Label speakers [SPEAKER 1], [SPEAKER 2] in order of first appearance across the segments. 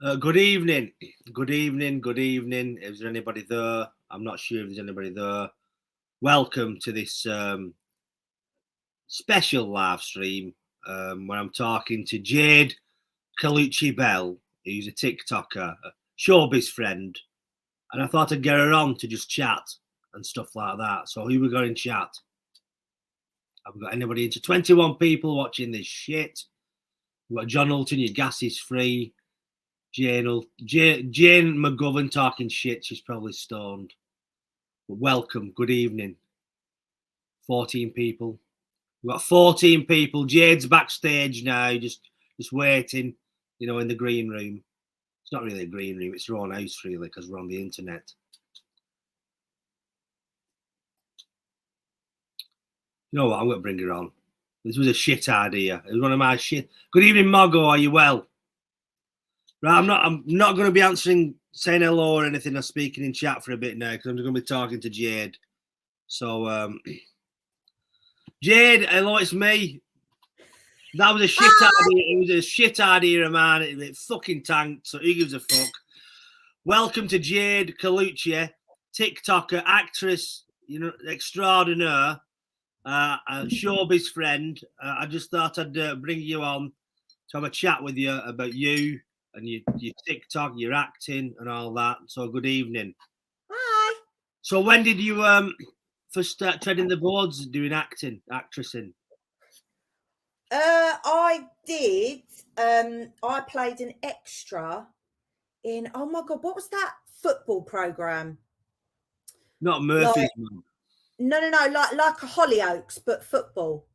[SPEAKER 1] Good evening. Good evening. Good evening. Is there anybody there? I'm not sure if there's anybody there. Welcome to this special live stream where I'm talking to Jade Colucci Bell, who's a TikToker, a showbiz friend. And I thought I'd get her on to just chat and stuff like that. So who we got in chat? Have we got anybody into 21 people watching this shit? We've got John Hulton, your gas is free. Jane McGovern talking shit. She's probably stoned. But welcome. Good evening. 14 people. We've got 14 people. Jade's backstage now, just waiting, in the green room. It's not really a green room. It's her own house, really, because we're on the internet. You know what? I'm going to bring her on. This was a shit idea. It was one of my shit. Good evening, Margot. Are you well? Right, I'm not going to be saying hello or anything. I'm speaking in chat for a bit now because I'm going to be talking to Jade. So, Jade, hello, it's me. That was a shit idea. It was a shit idea, man. It fucking tanked. So who gives a fuck? Welcome to Jade Colucci, TikToker, actress, extraordinaire, a showbiz friend. I just thought I'd bring you on to have a chat with you about you. And your TikTok, your acting, and all that. So good evening.
[SPEAKER 2] Hi.
[SPEAKER 1] So when did you first start treading the boards, doing actressing?
[SPEAKER 2] I did. I played an extra in. Oh my god, what was that football program?
[SPEAKER 1] Not Murphy's Man.
[SPEAKER 2] No, like a Hollyoaks, but football.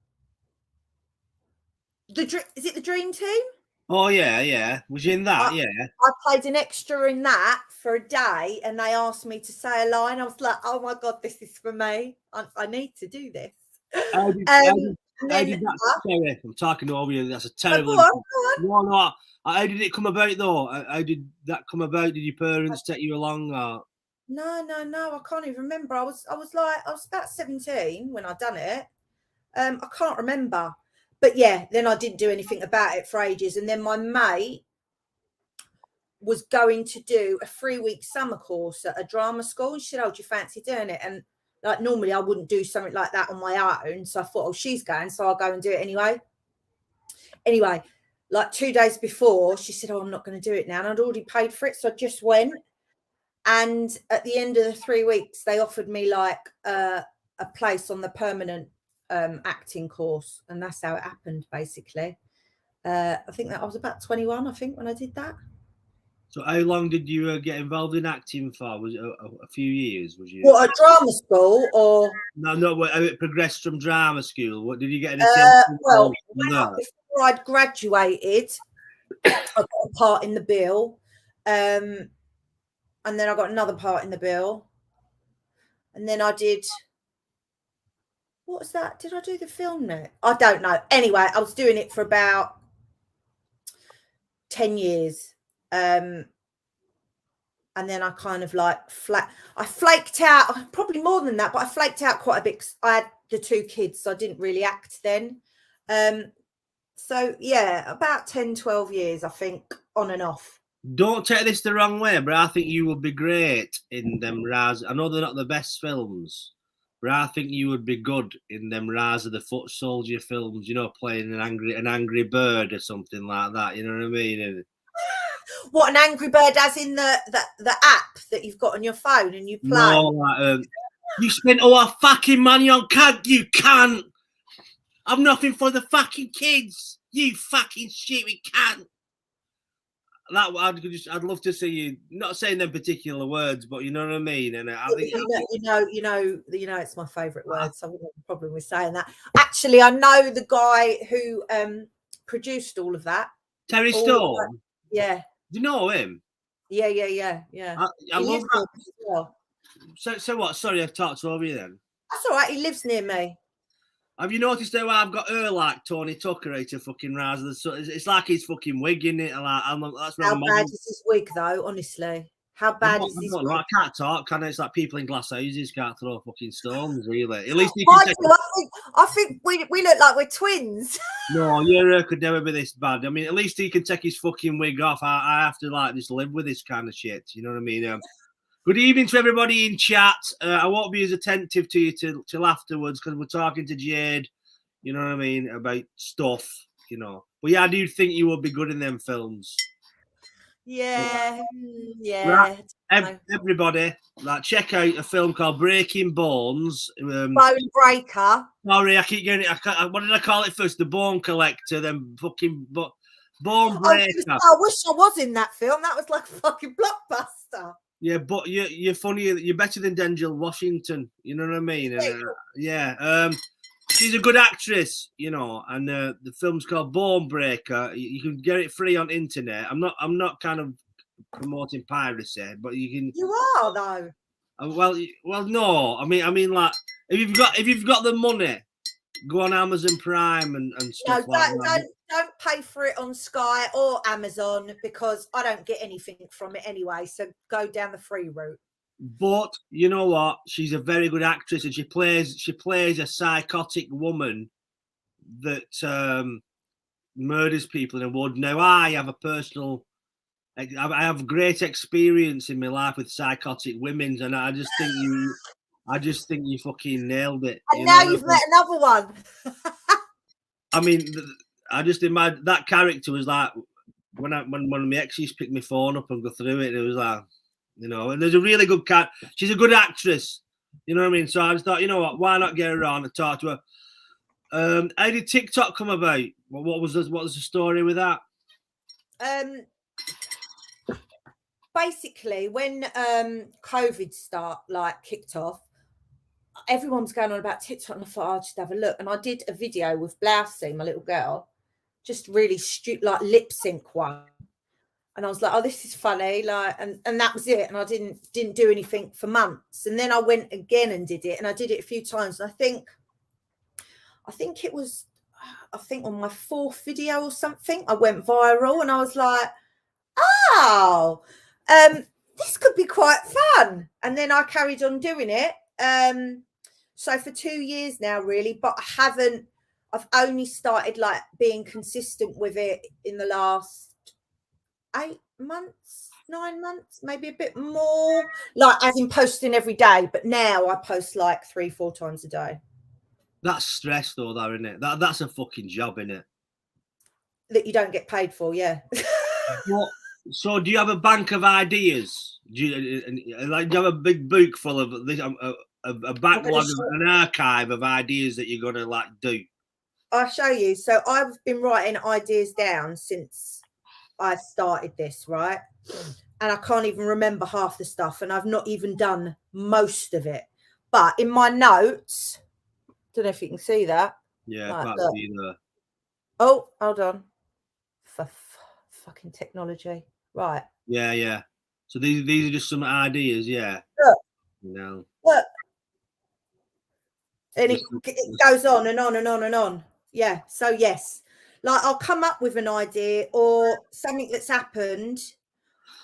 [SPEAKER 2] Is it the Dream Team?
[SPEAKER 1] Oh yeah. Was you in that? Yeah.
[SPEAKER 2] I played an extra in that for a day, and they asked me to say a line. I was like, "Oh my god, this is for me. I need to do this."
[SPEAKER 1] How did that? Sorry, I'm talking over you. That's a terrible.
[SPEAKER 2] Go on.
[SPEAKER 1] No. How did it come about though? How did that come about? Did your parents take you along? Or?
[SPEAKER 2] No. I can't even remember. I was about 17 when I done it. I can't remember. But yeah, then I didn't do anything about it for ages. And then my mate was going to do a 3-week summer course at a drama school. And she said, "Oh, do you fancy doing it?" And like normally I wouldn't do something like that on my own. So I thought, oh, she's going, so I'll go and do it anyway. Anyway, like 2 days before, she said, "Oh, I'm not going to do it now." And I'd already paid for it. So I just went. And at the end of the 3 weeks, they offered me like a place on the permanent acting course, and that's how it happened basically. I think that I was about 21, I think, when I did that.
[SPEAKER 1] So how long did you get involved in acting for? Was it a few years? Was you?
[SPEAKER 2] What, at drama school or?
[SPEAKER 1] No. How it progressed from drama school? What did you get?
[SPEAKER 2] Well, before I'd graduated, I got a part in the bill, and then I got another part in the bill, and then I did. What was that? Did I do the film net? I don't know. Anyway, I was doing it for about 10 years. And then I kind of like I flaked out, probably more than that, but I flaked out quite a bit. I had the 2 kids, so I didn't really act then. So yeah, about 10, 12 years, I think, on and off.
[SPEAKER 1] Don't take this the wrong way, but I think you would be great in them Raz. I know they're not the best films, but I think you would be good in them Raz of the Foot Soldier films, playing an angry bird or something like that. You know what I mean?
[SPEAKER 2] What, an Angry Bird as in the app that you've got on your phone and you play?
[SPEAKER 1] No, like, you spent all our fucking money on cake, you cunt. I've nothing for the fucking kids. You fucking stupid cunt. That I'd love to see you. Not saying them particular words, but you know what I mean. And I think
[SPEAKER 2] it's my favourite word, so I wouldn't have a problem with saying that. Actually, I know the guy who produced all of that.
[SPEAKER 1] Terry Stone.
[SPEAKER 2] Yeah.
[SPEAKER 1] Do you know him?
[SPEAKER 2] Yeah.
[SPEAKER 1] I love that. Well. So what? Sorry, I've talked over you then.
[SPEAKER 2] That's all right. He lives near me.
[SPEAKER 1] Have you noticed how I've got her like Tony Tucker to fucking rise? It's like his fucking wig, isn't it? Like,
[SPEAKER 2] how bad is his wig, though? Honestly. How bad is this?
[SPEAKER 1] I can't talk, can I? It's like people in glass houses can't throw fucking stones, really. At least you can
[SPEAKER 2] Michael, I think we look like we're twins.
[SPEAKER 1] No, your hair could never be this bad. I mean, at least he can take his fucking wig off. I have to like just live with this kind of shit. You know what I mean? Good evening to everybody in chat. I won't be as attentive to you till afterwards because we're talking to Jade. You know what I mean about stuff. You know, but yeah, I do think you would be good in them films.
[SPEAKER 2] Yeah,
[SPEAKER 1] Right. Everybody, like, check out a film called Breaking Bones.
[SPEAKER 2] Bone Breaker.
[SPEAKER 1] Sorry, I keep getting it. What did I call it first? The Bone Collector, then fucking Bone Breaker.
[SPEAKER 2] I wish I was in that film. That was like a fucking blockbuster.
[SPEAKER 1] Yeah, but you're funny. You're better than Denzel Washington. You know what I mean? Yeah. She's a good actress, you know. And the film's called Bone Breaker. You can get it free on internet. I'm not kind of promoting piracy, but you can.
[SPEAKER 2] You are though.
[SPEAKER 1] Well, no. I mean, like, if you've got the money, go on Amazon Prime and stuff like that.
[SPEAKER 2] Don't pay for it on Sky or Amazon because I don't get anything from it anyway. So go down the free route.
[SPEAKER 1] But you know what? She's a very good actress, and she plays a psychotic woman that murders people in a wood. Now, I have great experience in my life with psychotic women, and I just think you fucking nailed it.
[SPEAKER 2] And now you've met another one.
[SPEAKER 1] I mean, I just imagine that character was like when one of my exes picked my phone up and go through it. It was like, you know, and there's a really good cat. She's a good actress. You know what I mean? So I just thought, you know what? Why not get her on and talk to her? How did TikTok come about? What was the story with that?
[SPEAKER 2] Basically, when COVID kicked off, everyone was going on about TikTok, and I thought I'll just have a look. And I did a video with Blousey, my little girl, just really like lip sync one. And I was like, oh, this is funny, like, and that was it. And I didn't do anything for months. And then I went again and did it, and I did it a few times. And I think it was, on my 4th video or something, I went viral, and I was like, oh, this could be quite fun. And then I carried on doing it. So for 2 years now, really, but I've only started like being consistent with it in the last 8 months, 9 months, maybe a bit more, like as in posting every day. But now I post like 3-4 times a day.
[SPEAKER 1] That's stress though, isn't it? That's a fucking job, isn't it?
[SPEAKER 2] That you don't get paid for, yeah.
[SPEAKER 1] So do you have a bank of ideas? Do you have a big book full of this, a backlog, an archive of ideas that you're gonna like do?
[SPEAKER 2] I'll show you. So I've been writing ideas down since I started this, right? And I can't even remember half the stuff, and I've not even done most of it. But in my notes, don't know if you can see that.
[SPEAKER 1] Yeah, I can't see that.
[SPEAKER 2] Oh, hold on. For fucking technology. Right.
[SPEAKER 1] Yeah. So these are just some ideas, yeah.
[SPEAKER 2] Look.
[SPEAKER 1] No.
[SPEAKER 2] Look. And it goes on and on and on and on. Yeah. So yes. Like I'll come up with an idea or something that's happened.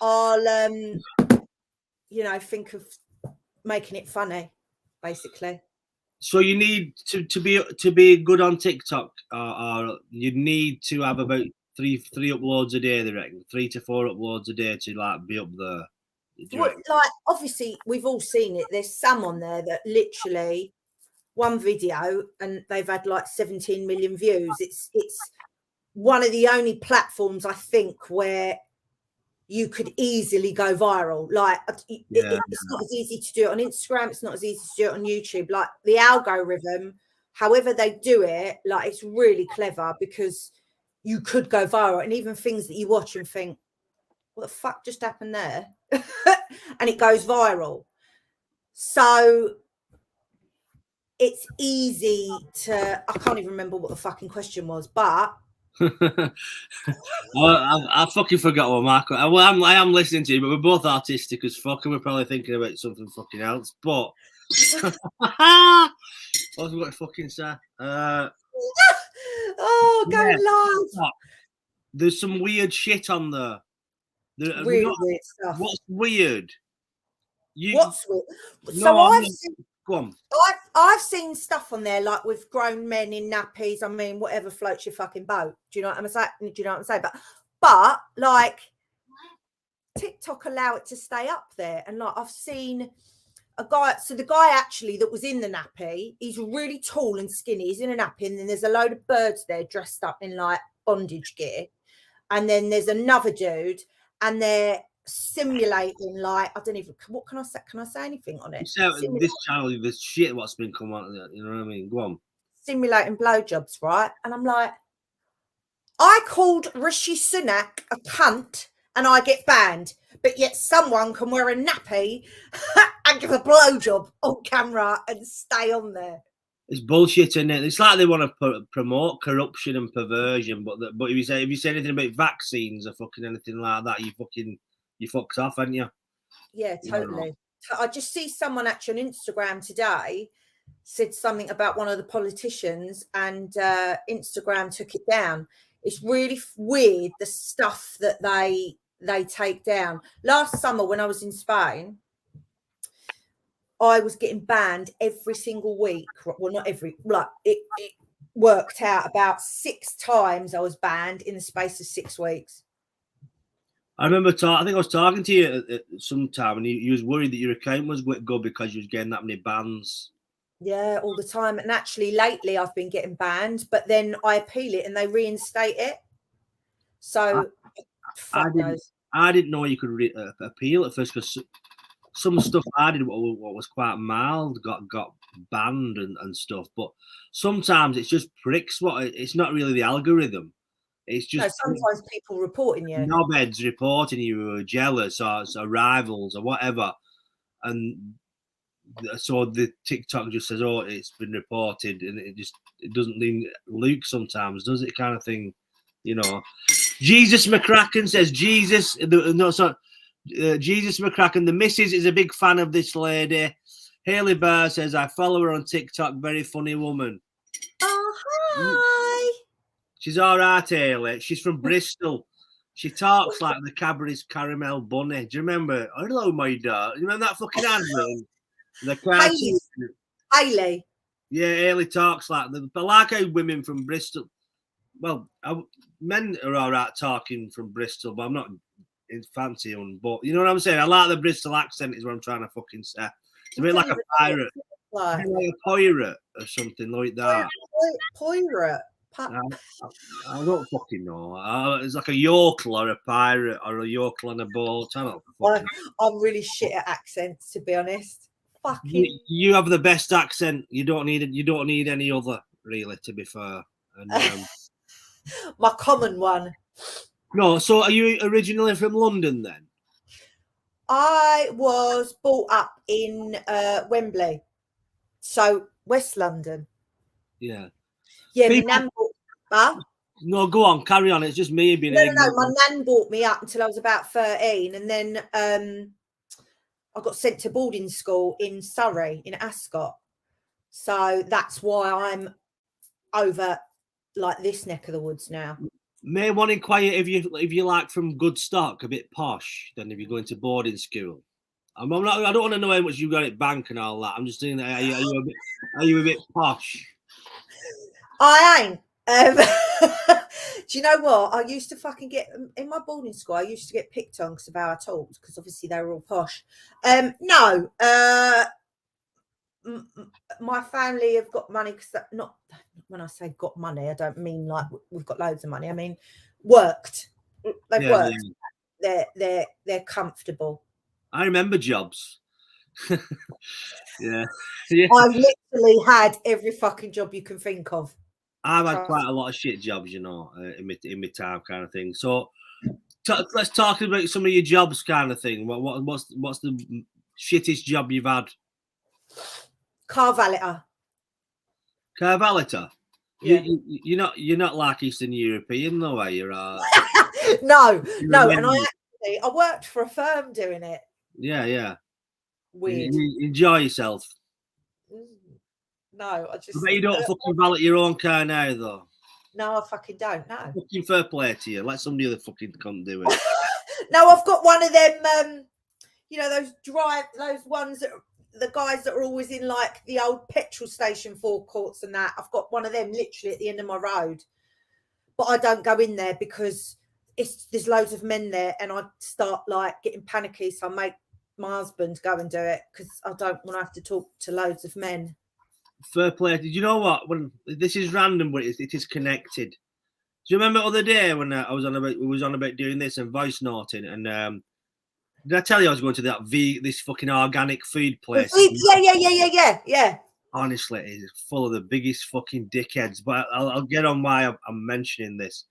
[SPEAKER 2] I'll think of making it funny, basically.
[SPEAKER 1] So you need to be good on TikTok, or you need to have about three uploads a day. They reckon 3 to 4 uploads a day to like be up there.
[SPEAKER 2] Well, like obviously we've all seen it. There's some on there that literally one video and they've had like 17 million views. It's one of the only platforms I think where you could easily go viral. Like it's not as easy to do it on Instagram. It's not as easy to do it on YouTube. Like the algorithm, however they do it, like it's really clever because you could go viral. And even things that you watch and think, what the fuck just happened there? And it goes viral. So it's easy to, I can't even remember what the fucking question was, but
[SPEAKER 1] I fucking forgot what Marco. I am listening to you, but we're both artistic as fuck, and we're probably thinking about something fucking else. But what was I fucking say?
[SPEAKER 2] Oh, go live.
[SPEAKER 1] There's some weird shit on there.
[SPEAKER 2] Really weird stuff.
[SPEAKER 1] What's weird?
[SPEAKER 2] What's weird?
[SPEAKER 1] No,
[SPEAKER 2] So
[SPEAKER 1] go on.
[SPEAKER 2] I've seen stuff on there like with grown men in nappies. I mean, whatever floats your fucking boat. Do you know what I'm saying? Do you know what I'm saying? But like TikTok allow it to stay up there, and like I've seen a guy. So the guy actually that was in the nappy, he's really tall and skinny. He's in a nappy, and then there's a load of birds there dressed up in like bondage gear, and then there's another dude, and they're simulating like I don't even what can I say? Can I say anything on it?
[SPEAKER 1] This channel, this shit, what's been come out of it, you know what I mean? Go on.
[SPEAKER 2] Simulating blowjobs, right? And I'm like, I called Rishi Sunak a cunt, and I get banned, but yet someone can wear a nappy and give a blowjob on camera and stay on there.
[SPEAKER 1] It's bullshit, isn't it? It's like they want to promote corruption and perversion, but if you say anything about vaccines or fucking anything like that, you fucked off, haven't you?
[SPEAKER 2] Yeah, totally. I just see someone actually on Instagram today said something about one of the politicians, and Instagram took it down. It's really weird the stuff that they take down. Last summer when I was in Spain, I was getting banned every single week. Well, not every, like it worked out about 6 times I was banned in the space of 6 weeks.
[SPEAKER 1] I remember I think I was talking to you at some time, and you was worried that your account was going to go because you was getting that many bans.
[SPEAKER 2] Yeah, all the time. And actually lately I've been getting banned, but then I appeal it and they reinstate it. So
[SPEAKER 1] I didn't know you could appeal at first, because some stuff I did what was quite mild got banned and stuff. But sometimes it's just pricks. It's not really the algorithm. It's just
[SPEAKER 2] sometimes people reporting you.
[SPEAKER 1] Knobheads reporting you who are jealous or rivals or whatever. And so the TikTok just says, "Oh, it's been reported," and it doesn't leave Luke sometimes, does it? Kind of thing, you know. Jesus McCracken says, Jesus McCracken, the missus is a big fan of this lady. Haley Barr says, I follow her on TikTok, very funny woman.
[SPEAKER 2] Oh, hi.
[SPEAKER 1] She's all right, Haley. She's from Bristol. She talks like the Cadbury's Caramel Bunny. Do you remember? Hello, my dad. You remember that fucking advert? The cartoon.
[SPEAKER 2] Haley.
[SPEAKER 1] Yeah, Haley talks like the. I like how women from Bristol. Well, men are all right talking from Bristol, but I'm not in fancy one. But you know what I'm saying? I like the Bristol accent, is what I'm trying to fucking say. It's a bit like a pirate. Like a pirate or something like that.
[SPEAKER 2] Pirate?
[SPEAKER 1] I don't fucking know. It's like a yokel or a pirate or a yokel on a boat.
[SPEAKER 2] I'm really shit at accents, to be honest.
[SPEAKER 1] You have the best accent. You don't need any other, really, to be fair. And,
[SPEAKER 2] my common one.
[SPEAKER 1] No, so are you originally from London then?
[SPEAKER 2] I was brought up in Wembley, so West London.
[SPEAKER 1] Yeah.
[SPEAKER 2] Yeah, my nan
[SPEAKER 1] No, go on, carry on. It's just me being
[SPEAKER 2] No, my nan brought me up until I was about 13, and then I got sent to boarding school in Surrey, in Ascot. So that's why I'm over like this neck of the woods now.
[SPEAKER 1] May want to inquire if you like from good stock, a bit posh, then if you're going to boarding school. I don't want to know how much you got at bank and all that. I'm just saying that are you a bit posh?
[SPEAKER 2] I ain't. Do you know what? I used to fucking get in my boarding school. I used to get picked on because of how I talked, because obviously they were all posh. No, my family have got money, because not when I say got money, I don't mean like we've got loads of money. I mean worked. They've worked. Yeah. They're comfortable.
[SPEAKER 1] I remember jobs. yeah.
[SPEAKER 2] I've literally had every fucking job you can think of.
[SPEAKER 1] I've had quite a lot of shit jobs, you know, in my time, kind of thing. So let's talk about some of your jobs, kind of thing. What's the shittest job you've had?
[SPEAKER 2] Car valeter.
[SPEAKER 1] Car valeter?
[SPEAKER 2] Yeah.
[SPEAKER 1] You're not like Eastern European, though, are you?
[SPEAKER 2] No. And I worked for a firm doing it.
[SPEAKER 1] Yeah.
[SPEAKER 2] Weird.
[SPEAKER 1] You enjoy yourself.
[SPEAKER 2] No, I just.
[SPEAKER 1] But you don't fucking valet your own car now, though.
[SPEAKER 2] No, I fucking don't. No.
[SPEAKER 1] Fucking fair play to you. Let somebody other fucking come do it.
[SPEAKER 2] No, I've got one of them. You know those ones that the guys that are always in like the old petrol station forecourts and that. I've got one of them literally at the end of my road, but I don't go in there because there's loads of men there, and I start like getting panicky. So I make my husband go and do it because I don't want to have to talk to loads of men.
[SPEAKER 1] Fair play. Did you know what? When this is random, but it is connected. Do you remember the other day when we was on about doing this and voice noting? And did I tell you I was going to this fucking organic food place?
[SPEAKER 2] Yeah.
[SPEAKER 1] Honestly, it's full of the biggest fucking dickheads. But I'll get on why I'm mentioning this.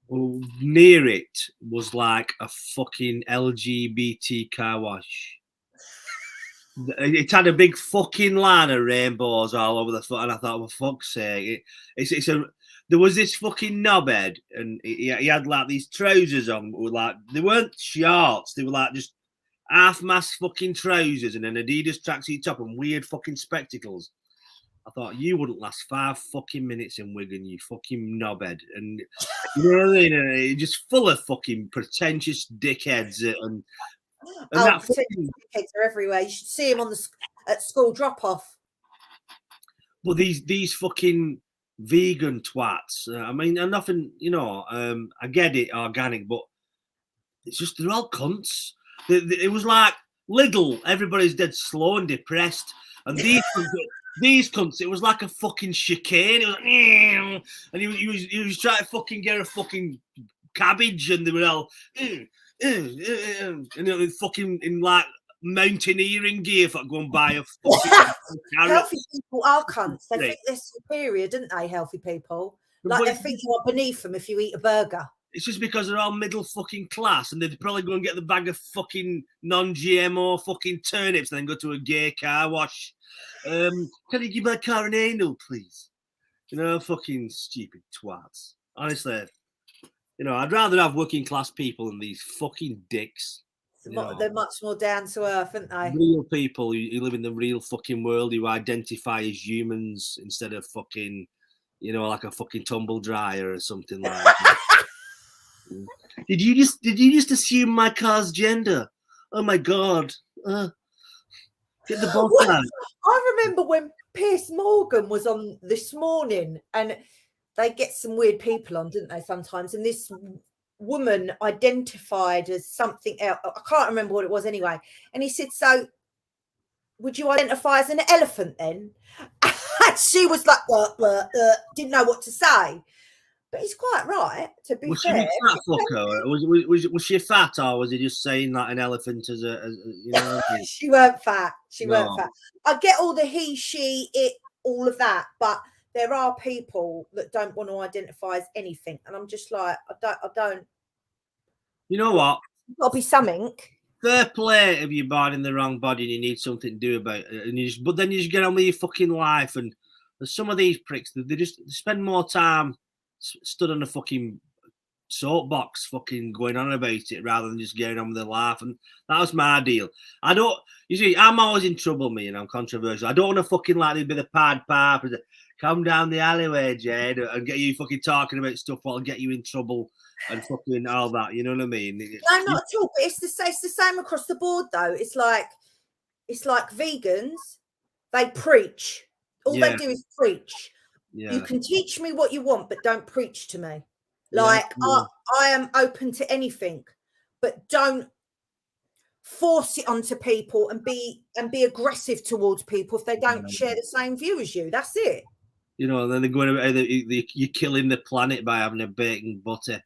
[SPEAKER 1] Well, near it was like a fucking LGBT car wash. It had a big fucking line of rainbows all over the foot, and I thought, for fuck's sake, there was this fucking knobhead, and he had like these trousers on, like they weren't shorts, they were like just half-mast fucking trousers and an Adidas tracksuit top and weird fucking spectacles. I thought you wouldn't last 5 fucking minutes in Wigan, you fucking knobhead, and you know what I mean? Just full of fucking pretentious dickheads and that fucking
[SPEAKER 2] dickheads are everywhere. You should see him at school drop-off.
[SPEAKER 1] Well, these fucking vegan twats. I mean, nothing, you know. I get it, organic, but it's just they're all cunts. It was like Lidl. Everybody's dead slow and depressed, and these cunts. It was like a fucking chicane. It was like, and he was trying to fucking get a fucking cabbage, and they were all and it was fucking in like mountaineering gear for going buy a fucking
[SPEAKER 2] Healthy people are cunts. They think they're superior, don't they? Healthy people, like they think you are beneath them if you eat a burger.
[SPEAKER 1] It's just because they're all middle fucking class, and they'd probably go and get the bag of fucking non-GMO fucking turnips, and then go to a gay car wash. Can you give my car an anal, please? You know, fucking stupid twats. Honestly, you know, I'd rather have working class people than these fucking dicks.
[SPEAKER 2] They're much more down to earth, aren't they?
[SPEAKER 1] Real people who live in the real fucking world, who identify as humans instead of fucking, you know, like a fucking tumble dryer or something like that. Did you just assume my car's gender? Oh my god! Get the boss out.
[SPEAKER 2] I remember when Piers Morgan was on This Morning, and they get some weird people on, didn't they? Sometimes, and this woman identified as something else. I can't remember what it was anyway. And he said, "So, would you identify as an elephant then?" And she was like, didn't know what to say. But he's quite right, to be fair.
[SPEAKER 1] Was she a fat fucker? Was she fat, or was he just saying that an elephant as you know?
[SPEAKER 2] She weren't fat. Weren't fat. I get all the he, she, it, all of that, but there are people that don't want to identify as anything, and I'm just like, I don't.
[SPEAKER 1] You know what?
[SPEAKER 2] It's got to be something.
[SPEAKER 1] Fair play if you're born in the wrong body and you need something to do about it, and but then you just get on with your fucking life. And there's some of these pricks that they spend more time stood on a fucking soapbox fucking going on about it rather than just getting on with their life. And that was my deal. You see, I'm always in trouble, me, and I'm controversial. I don't want to fucking like to be the pad piper that come down the alleyway, Jade, and get you fucking talking about stuff that'll get you in trouble and fucking all that, you know what I mean?
[SPEAKER 2] No, not at all. But it's the same across the board, though. It's like vegans, they preach. All they do is preach. Yeah. You can teach me what you want, but don't preach to me. Like, I am open to anything, but don't force it onto people and be aggressive towards people if they don't share the same view as you. That's it.
[SPEAKER 1] You know, and then they're going about you're killing the planet by having a bacon butter.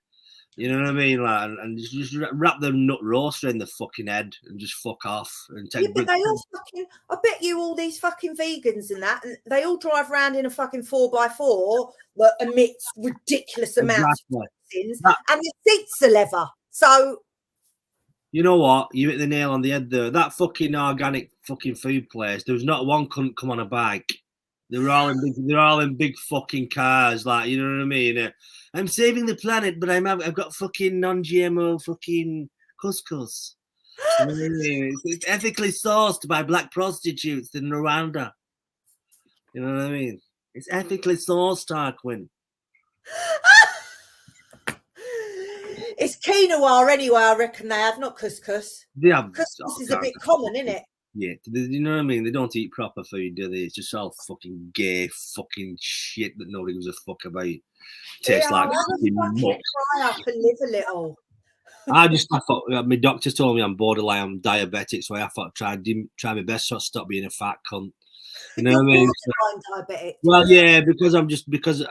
[SPEAKER 1] You know what I mean? Like, and just wrap the nut roaster in the fucking head and just fuck off and take.
[SPEAKER 2] Yeah, but they all fucking. I bet you all these fucking vegans and that, and they all drive around in a fucking 4x4 that emits ridiculous amounts of toxins, and the seats are leather. So,
[SPEAKER 1] you know what? You hit the nail on the head there. That fucking organic fucking food place. There was not one couldn't come on a bike. They're all in big fucking cars, like, you know what I mean? I'm saving the planet, but I've got fucking non-GMO fucking couscous. It's ethically sourced by black prostitutes in Rwanda. You know what I mean? It's ethically sourced, Tarquin.
[SPEAKER 2] It's quinoa anyway, I reckon they have, not couscous.
[SPEAKER 1] They have
[SPEAKER 2] Couscous is a bit common, isn't it?
[SPEAKER 1] Yeah, you know what I mean? They don't eat proper food, do they? It's just all fucking gay fucking shit that nobody gives a fuck about. Tastes like fucking muck.
[SPEAKER 2] Fry up and live a little.
[SPEAKER 1] I thought my doctor told me I'm borderline, I'm diabetic, so I thought try my best to stop being a fat cunt. You know what I mean?
[SPEAKER 2] Diabetic.
[SPEAKER 1] Well, yeah, because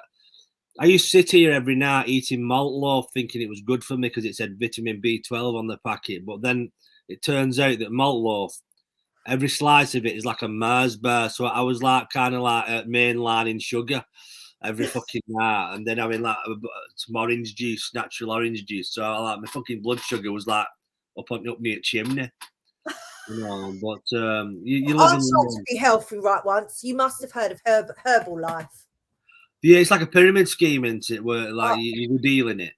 [SPEAKER 1] I used to sit here every night eating malt loaf, thinking it was good for me because it said vitamin B12 on the packet. But then it turns out that malt loaf, every slice of it is like a Mars bar. So I was like kind of like mainlining sugar every fucking night, and then having like some orange juice, natural orange juice. So like my fucking blood sugar was like up near chimney. You know, but you live
[SPEAKER 2] I tried to be healthy right once. You must have heard of Herbalife.
[SPEAKER 1] Yeah, it's like a pyramid scheme, isn't it? Where like you were dealing it.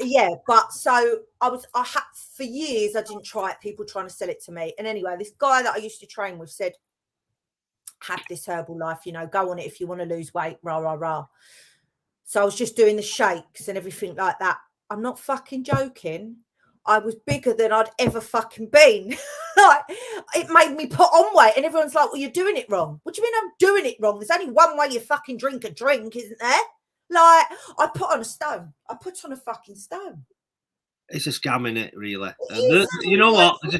[SPEAKER 2] Yeah, but so I had for years I didn't try it. People trying to sell it to me, and anyway, this guy that I used to train with said, "Have this Herbalife, you know, go on it if you want to lose weight." Rah rah rah. So I was just doing the shakes and everything like that. I'm not fucking joking. I was bigger than I'd ever fucking been. Like, it made me put on weight, and everyone's like, "Well, you're doing it wrong." What do you mean I'm doing it wrong? There's only one way you fucking drink a drink, isn't there? Like, I put on a stone. I put on a fucking stone.
[SPEAKER 1] It's a scam, innit, really. You know what? There's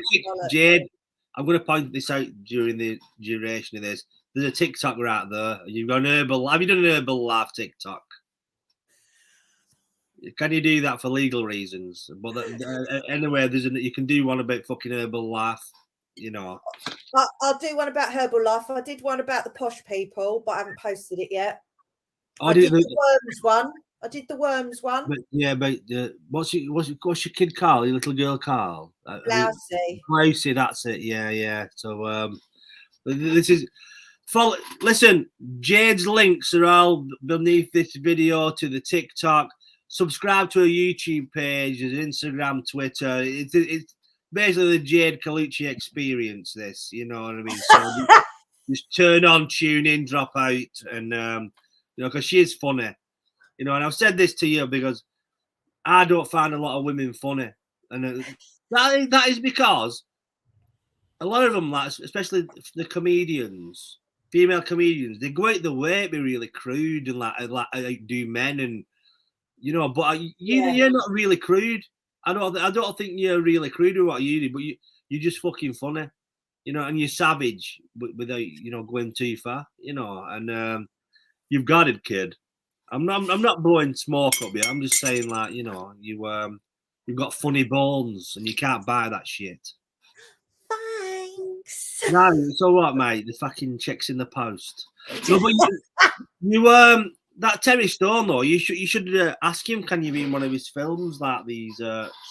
[SPEAKER 1] Jade, I'm going to point this out during the duration of this. There's a TikTok right there. You've got an herbal. Have you done an herbal life TikTok? Can you do that for legal reasons? But anyway, you can do one about fucking herbal life. You know.
[SPEAKER 2] I'll do one about Herbalife. I did one about the posh people, but I haven't posted it yet. I did the worms one. I did the worms one.
[SPEAKER 1] But yeah, but what's your kid Carl? Your little girl Carl?
[SPEAKER 2] Lousy.
[SPEAKER 1] Lousy, that's it. Yeah. So this is follow. Listen, Jade's links are all beneath this video to the TikTok. Subscribe to her YouTube page, his Instagram, Twitter. It's basically the Jade Colucci experience. This, you know what I mean? So just turn on, tune in, drop out, and you know, because she is funny. You know, and I've said this to you because I don't find a lot of women funny, and that is because a lot of them, like especially the comedians, female comedians, they go out the way to be really crude and like do men, and you know. But you're not really crude. I don't think you're really crude with what you do, but you're just fucking funny, you know, and you're savage without going too far, you know, and you've got it, kid. I'm not blowing smoke up here. I'm just saying, like, you know, you've got funny bones and you can't buy that shit.
[SPEAKER 2] Thanks.
[SPEAKER 1] No, so what, mate? The fucking check's in the post. No, but you that Terry Stone though, you should ask him. Can you be in one of his films, like these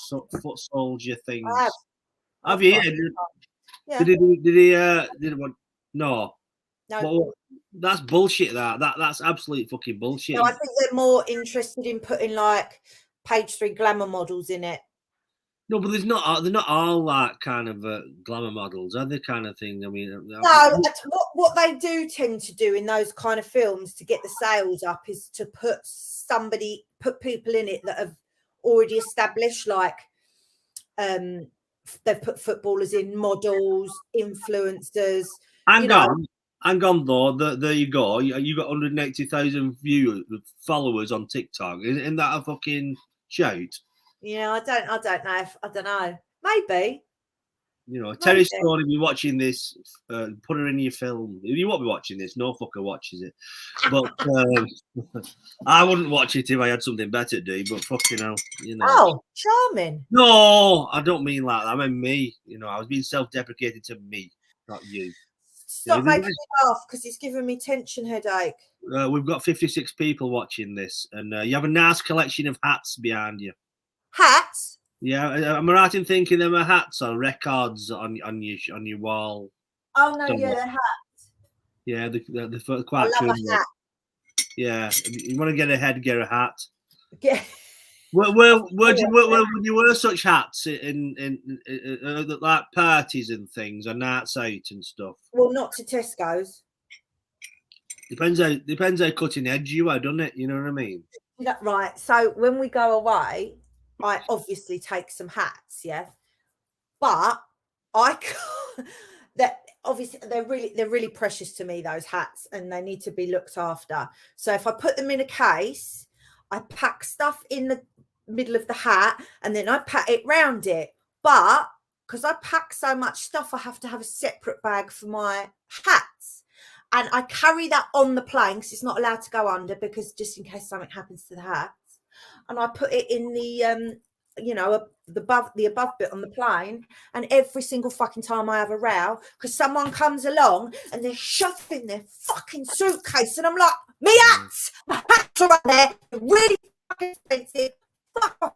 [SPEAKER 1] foot soldier things? Have you? Yeah. Did he? No. Well, that's bullshit. That's absolute fucking bullshit.
[SPEAKER 2] No, I think they're more interested in putting like page 3 glamour models in it.
[SPEAKER 1] No, but they're not all like kind of glamour models, are they? Kind of thing. I mean,
[SPEAKER 2] no. What they do tend to do in those kind of films to get the sales up is to put people in it that have already established, like they've put footballers in, models, influencers.
[SPEAKER 1] Hang on, though. There you go. You got 180,000 followers on TikTok. Isn't that a fucking shout?
[SPEAKER 2] Yeah, I don't know. Maybe.
[SPEAKER 1] You know, Terry Stone, if you're watching this, put her in your film. You won't be watching this. No fucker watches it. But I wouldn't watch it if I had something better to do. But fucking hell, you know.
[SPEAKER 2] Oh, charming.
[SPEAKER 1] No, I don't mean like that. I mean me. You know, I was being self-deprecating to me, not you.
[SPEAKER 2] Stop making me laugh because it's giving me tension headache.
[SPEAKER 1] We've got 56 people watching this, and you have a nice collection of hats behind you.
[SPEAKER 2] Hats?
[SPEAKER 1] Yeah, am I right in thinking them are hats or records on your wall?
[SPEAKER 2] Oh no, somewhere? Yeah, they're hats.
[SPEAKER 1] Yeah, they're quite cool. I love a hat. Yeah, you want to get a hat.
[SPEAKER 2] Yeah.
[SPEAKER 1] Where would you wear such hats in like parties and things, or nights out and stuff?
[SPEAKER 2] Well, not to Tesco's.
[SPEAKER 1] Depends how cutting edge you are, doesn't it? You know what I mean?
[SPEAKER 2] Right. So when we go away, I obviously take some hats, yeah, but I can't, that obviously they're really precious to me, those hats, and they need to be looked after. So if I put them in a case, I pack stuff in the middle of the hat and then I pat it round it. But because I pack so much stuff, I have to have a separate bag for my hats. And I carry that on the plane because it's not allowed to go under, because just in case something happens to the hats. And I put it in the the above bit on the plane, and every single fucking time I have a row because someone comes along and they're shoving their fucking suitcase, and I'm like, my hats are right there, they're really fucking expensive, fuck off.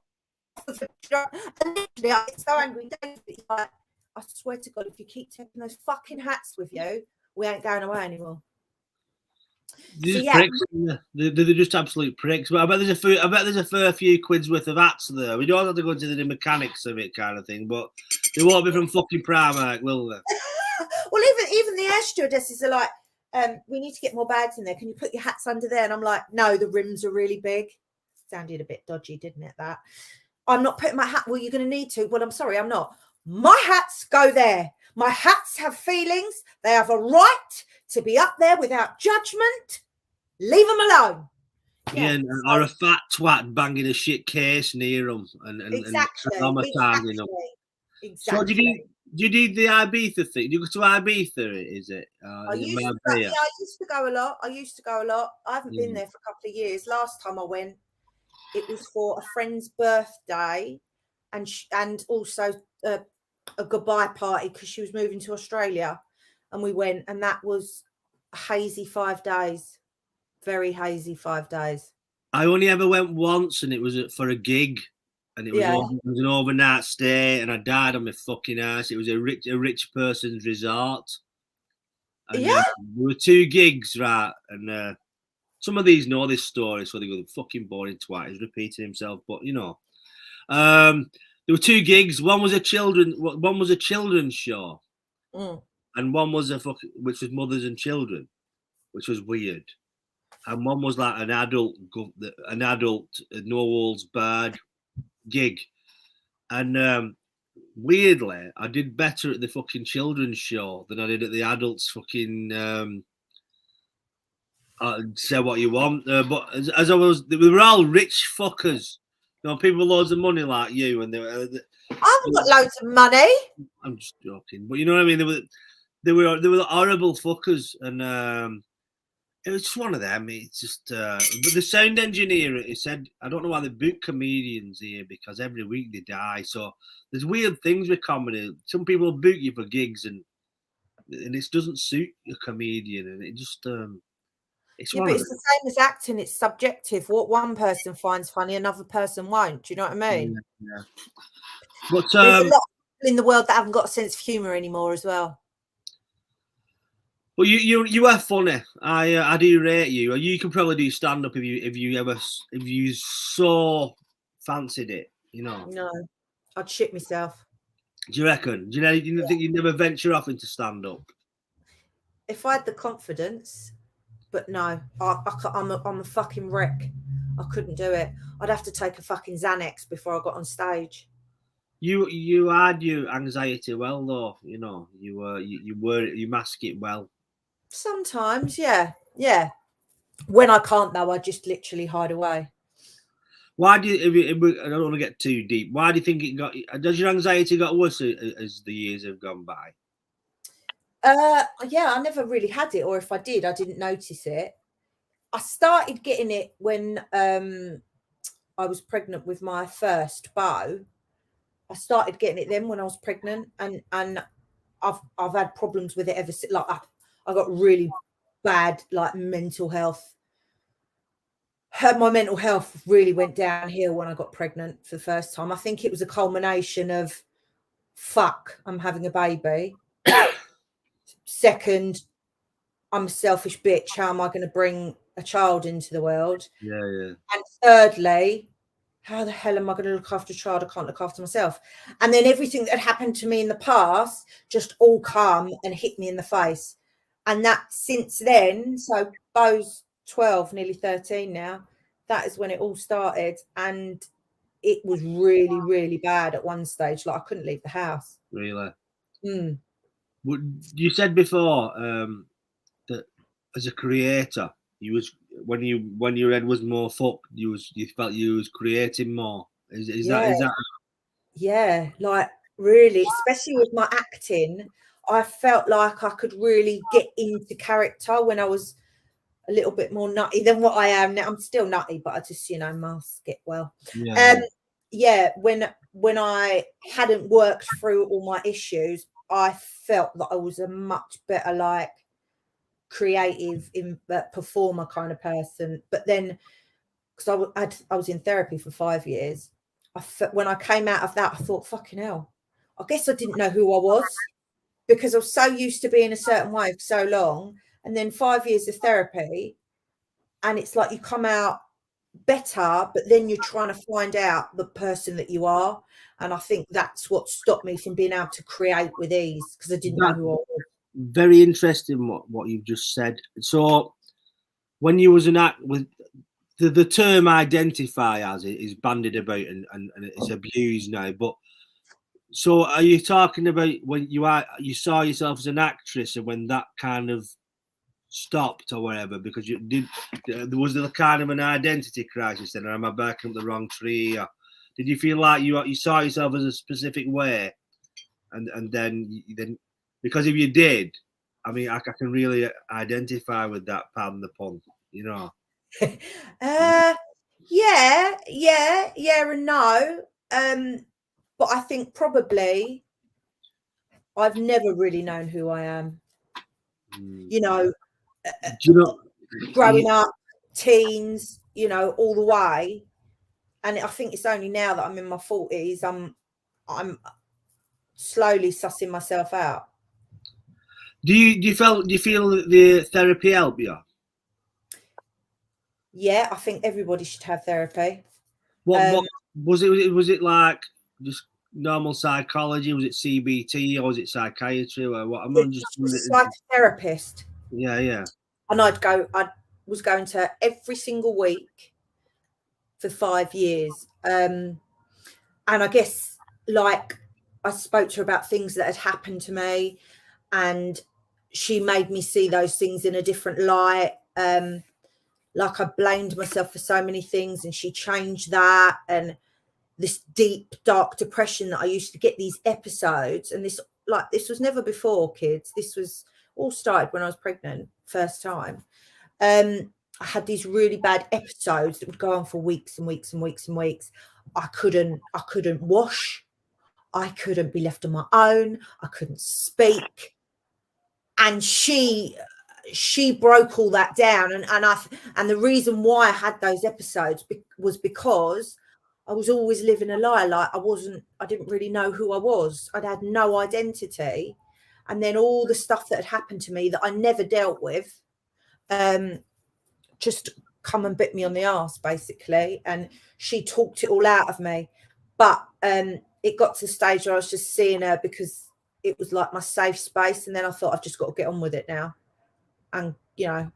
[SPEAKER 2] And literally I get so angry. David, like, I swear to God, if you keep taking those fucking hats with you, we ain't going away anymore.
[SPEAKER 1] They're just pricks. They're just absolute pricks. But I bet there's a fair few quid's worth of hats there. We don't have to go into the mechanics of it, kind of thing. But they won't be from fucking Primark, will they?
[SPEAKER 2] Well, even the air stewardesses are like, we need to get more bags in there. Can you put your hats under there? And I'm like, no, the rims are really big. Sounded a bit dodgy, didn't it? That I'm not putting my hat. Well, you're going to need to. Well, I'm sorry, I'm not. My hats go there. My hats have feelings. They have a right to be up there without judgment. Leave them alone.
[SPEAKER 1] Yeah, or a fat twat banging a shit case near them and traumatizing them.
[SPEAKER 2] Exactly.
[SPEAKER 1] So do you do the Ibiza thing? Do you go to Ibiza? Is it?
[SPEAKER 2] I used to go a lot. I haven't been there for a couple of years. Last time I went, it was for a friend's birthday, and also a goodbye party because she was moving to Australia, and we went, and that was a hazy 5 days, very hazy 5 days.
[SPEAKER 1] I only ever went once, and it was for a gig, and it was an overnight stay, and I died on my fucking ass. It was a rich person's resort. And, there were 2 gigs, right? And some of these know this story, so they go, the fucking boring twat. He's repeating himself, but you know, there were 2 gigs. One was a children's show, and one was which was mothers and children, which was weird. And one was like an adult no holds barred gig. And weirdly, I did better at the fucking children's show than I did at the adults fucking say what you want. But as I was, we were all rich fuckers. You know, people with loads of money like you, and I
[SPEAKER 2] haven't got loads of money.
[SPEAKER 1] I'm just joking, but you know what I mean. They were horrible fuckers, and it was just one of them. It's just, but the sound engineer, he said, I don't know why they book comedians here because every week they die. So there's weird things with comedy. Some people book you for gigs, and it doesn't suit a comedian, and it just. It's
[SPEAKER 2] but it's the same as acting. It's subjective. What one person finds funny, another person won't. Do you know what I mean?
[SPEAKER 1] Yeah. But
[SPEAKER 2] there's a lot of people in the world that haven't got a sense of humour anymore as well.
[SPEAKER 1] Well, you are funny. I do rate you. You can probably do stand up if you so fancied it. You know.
[SPEAKER 2] No, I'd shit myself.
[SPEAKER 1] Do you reckon? Do you think you'd never venture off into stand up?
[SPEAKER 2] If I had the confidence. But no, I'm a fucking wreck. I couldn't do it. I'd have to take a fucking Xanax before I got on stage.
[SPEAKER 1] You had your anxiety well, though. You know, you mask it well.
[SPEAKER 2] Sometimes, yeah. When I can't, though, I just literally hide away.
[SPEAKER 1] Why do you? I don't want to get too deep. Why do you think it got? Does your anxiety got worse as the years have gone by?
[SPEAKER 2] Yeah, I never really had it, or if I did, I didn't notice it. I started getting it when I was pregnant with my first beau. I started getting it then when I was pregnant, and I've had problems with it ever since. Like I got really bad like mental health. My mental health really went downhill when I got pregnant for the first time. I think it was a culmination of fuck, I'm having a baby. Second, I'm a selfish bitch. How am I going to bring a child into the world?
[SPEAKER 1] Yeah.
[SPEAKER 2] And thirdly, how the hell am I going to look after a child? I can't look after myself. And then everything that happened to me in the past just all come and hit me in the face. And that since then, so Beau's 12, nearly 13 now, that is when it all started. And it was really, really bad at one stage. Like I couldn't leave the house.
[SPEAKER 1] Really?
[SPEAKER 2] Mm.
[SPEAKER 1] You said before that as a creator, you was when your head was more fucked, you felt you was creating more. Is that?
[SPEAKER 2] Yeah, like really, especially with my acting, I felt like I could really get into character when I was a little bit more nutty than what I am now. I'm still nutty, but I just, mask it well.
[SPEAKER 1] Yeah.
[SPEAKER 2] Yeah, when I hadn't worked through all my issues, I felt that I was a much better like creative performer kind of person. But then because I was in therapy for 5 years, when I came out of that, I thought, fucking hell, I guess I didn't know who I was because I was so used to being a certain way for so long. And then 5 years of therapy, and it's like you come out better, but then you're trying to find out the person that you are. And I think that's what stopped me from being able to create with ease because I didn't know who I was.
[SPEAKER 1] Very interesting what you've just said. So when you was an act with the term identify as it is bandied about and it's abused now, but so are you talking about when you saw yourself as an actress and when that kind of stopped or whatever because there was the kind of an identity crisis then, or am I backing up the wrong tree? Or did you feel like you saw yourself as a specific way and then because if you did, I mean I can really identify with that, pardon the pun,
[SPEAKER 2] Yeah and no. But I think probably I've never really known who I am. Growing up, teens, all the way. And I think it's only now that I'm in my 40s, I'm slowly sussing myself out.
[SPEAKER 1] Do you feel the therapy helped you?
[SPEAKER 2] Yeah, I think everybody should have therapy.
[SPEAKER 1] What was it? Was it like just normal psychology? Was it CBT or was it psychiatry? Or what?
[SPEAKER 2] Just a psychotherapist.
[SPEAKER 1] Yeah.
[SPEAKER 2] And I was going to every single week for 5 years. And I guess like I spoke to her about things that had happened to me and she made me see those things in a different light. Like I blamed myself for so many things and she changed that, and this deep dark depression that I used to get these episodes, and this was never before, kids. This was all started when I was pregnant first time. I had these really bad episodes that would go on for weeks and weeks and weeks and weeks. I couldn't wash. I couldn't be left on my own. I couldn't speak. And she broke all that down. And the reason why I had those episodes was because I was always living a lie. Like I didn't really know who I was. I'd had no identity. And then all the stuff that had happened to me that I never dealt with, just come and bit me on the arse, basically. And she talked it all out of me. But it got to the stage where I was just seeing her because it was like my safe space. And then I thought, I've just got to get on with it now and,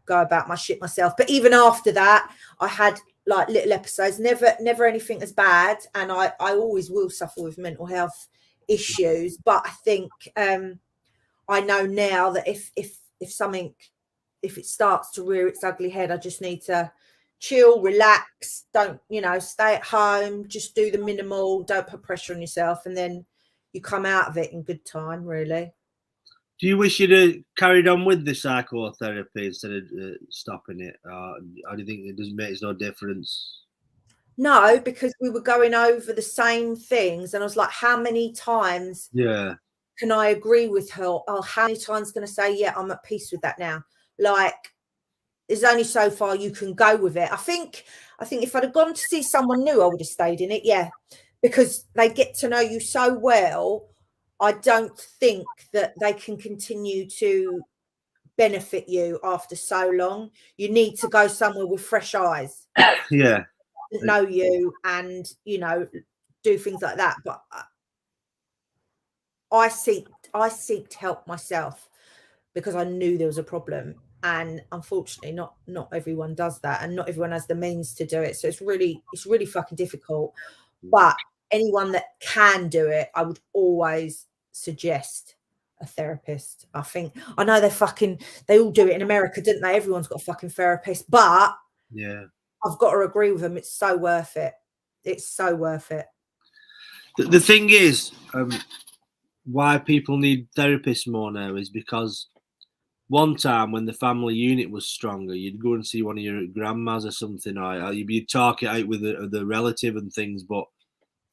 [SPEAKER 2] go about my shit myself. But even after that, I had like little episodes, never anything as bad. And I always will suffer with mental health issues. But I think I know now that if it starts to rear its ugly head, I just need to chill, relax, don't, stay at home, just do the minimal, don't put pressure on yourself, and then you come out of it in good time, really.
[SPEAKER 1] Do you wish you'd have carried on with the psychotherapy instead of stopping it? Or do you think it doesn't make no difference?
[SPEAKER 2] No, because we were going over the same things, and I was like, how many times can I agree with her? Oh, how many times can I say, yeah, I'm at peace with that now? Like, there's only so far you can go with it. I think if I'd have gone to see someone new, I would have stayed in it. Yeah, because they get to know you so well. I don't think that they can continue to benefit you after so long. You need to go somewhere with fresh eyes.
[SPEAKER 1] Yeah,
[SPEAKER 2] know you and do things like that. But I seeked help myself because I knew there was a problem. And unfortunately, not everyone does that, and not everyone has the means to do it. So it's really fucking difficult. But anyone that can do it, I would always suggest a therapist. I know they all do it in America, didn't they? Everyone's got a fucking therapist, but
[SPEAKER 1] Yeah.
[SPEAKER 2] I've got to agree with them. It's so worth it. It's so worth it.
[SPEAKER 1] The thing is, why people need therapists more now is because one time when the family unit was stronger, you'd go and see one of your grandmas or something, or you'd talk it out with the relative and things. But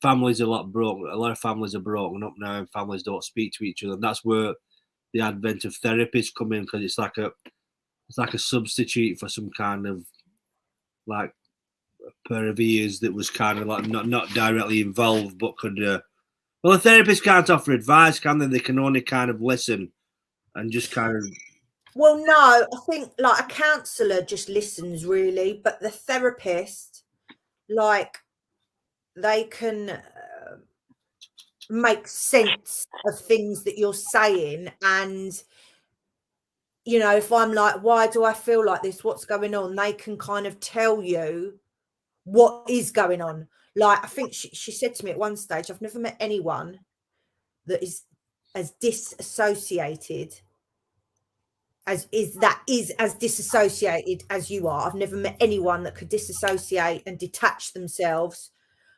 [SPEAKER 1] families are a lot of families are broken up now, and families don't speak to each other. And that's where the advent of therapists come in, because it's like a substitute for some kind of like a pair of ears that was kind of like not directly involved, but could. Well, a therapist can't offer advice, can they? They can only kind of listen and just kind of.
[SPEAKER 2] Well, no, I think like a counsellor just listens really, but the therapist, like, they can make sense of things that you're saying. And, you know, if I'm like, why do I feel like this? What's going on? They can kind of tell you what is going on. Like, I think she said to me at one stage, I've never met anyone that is as disassociated as disassociated as you are. I've never met anyone that could disassociate and detach themselves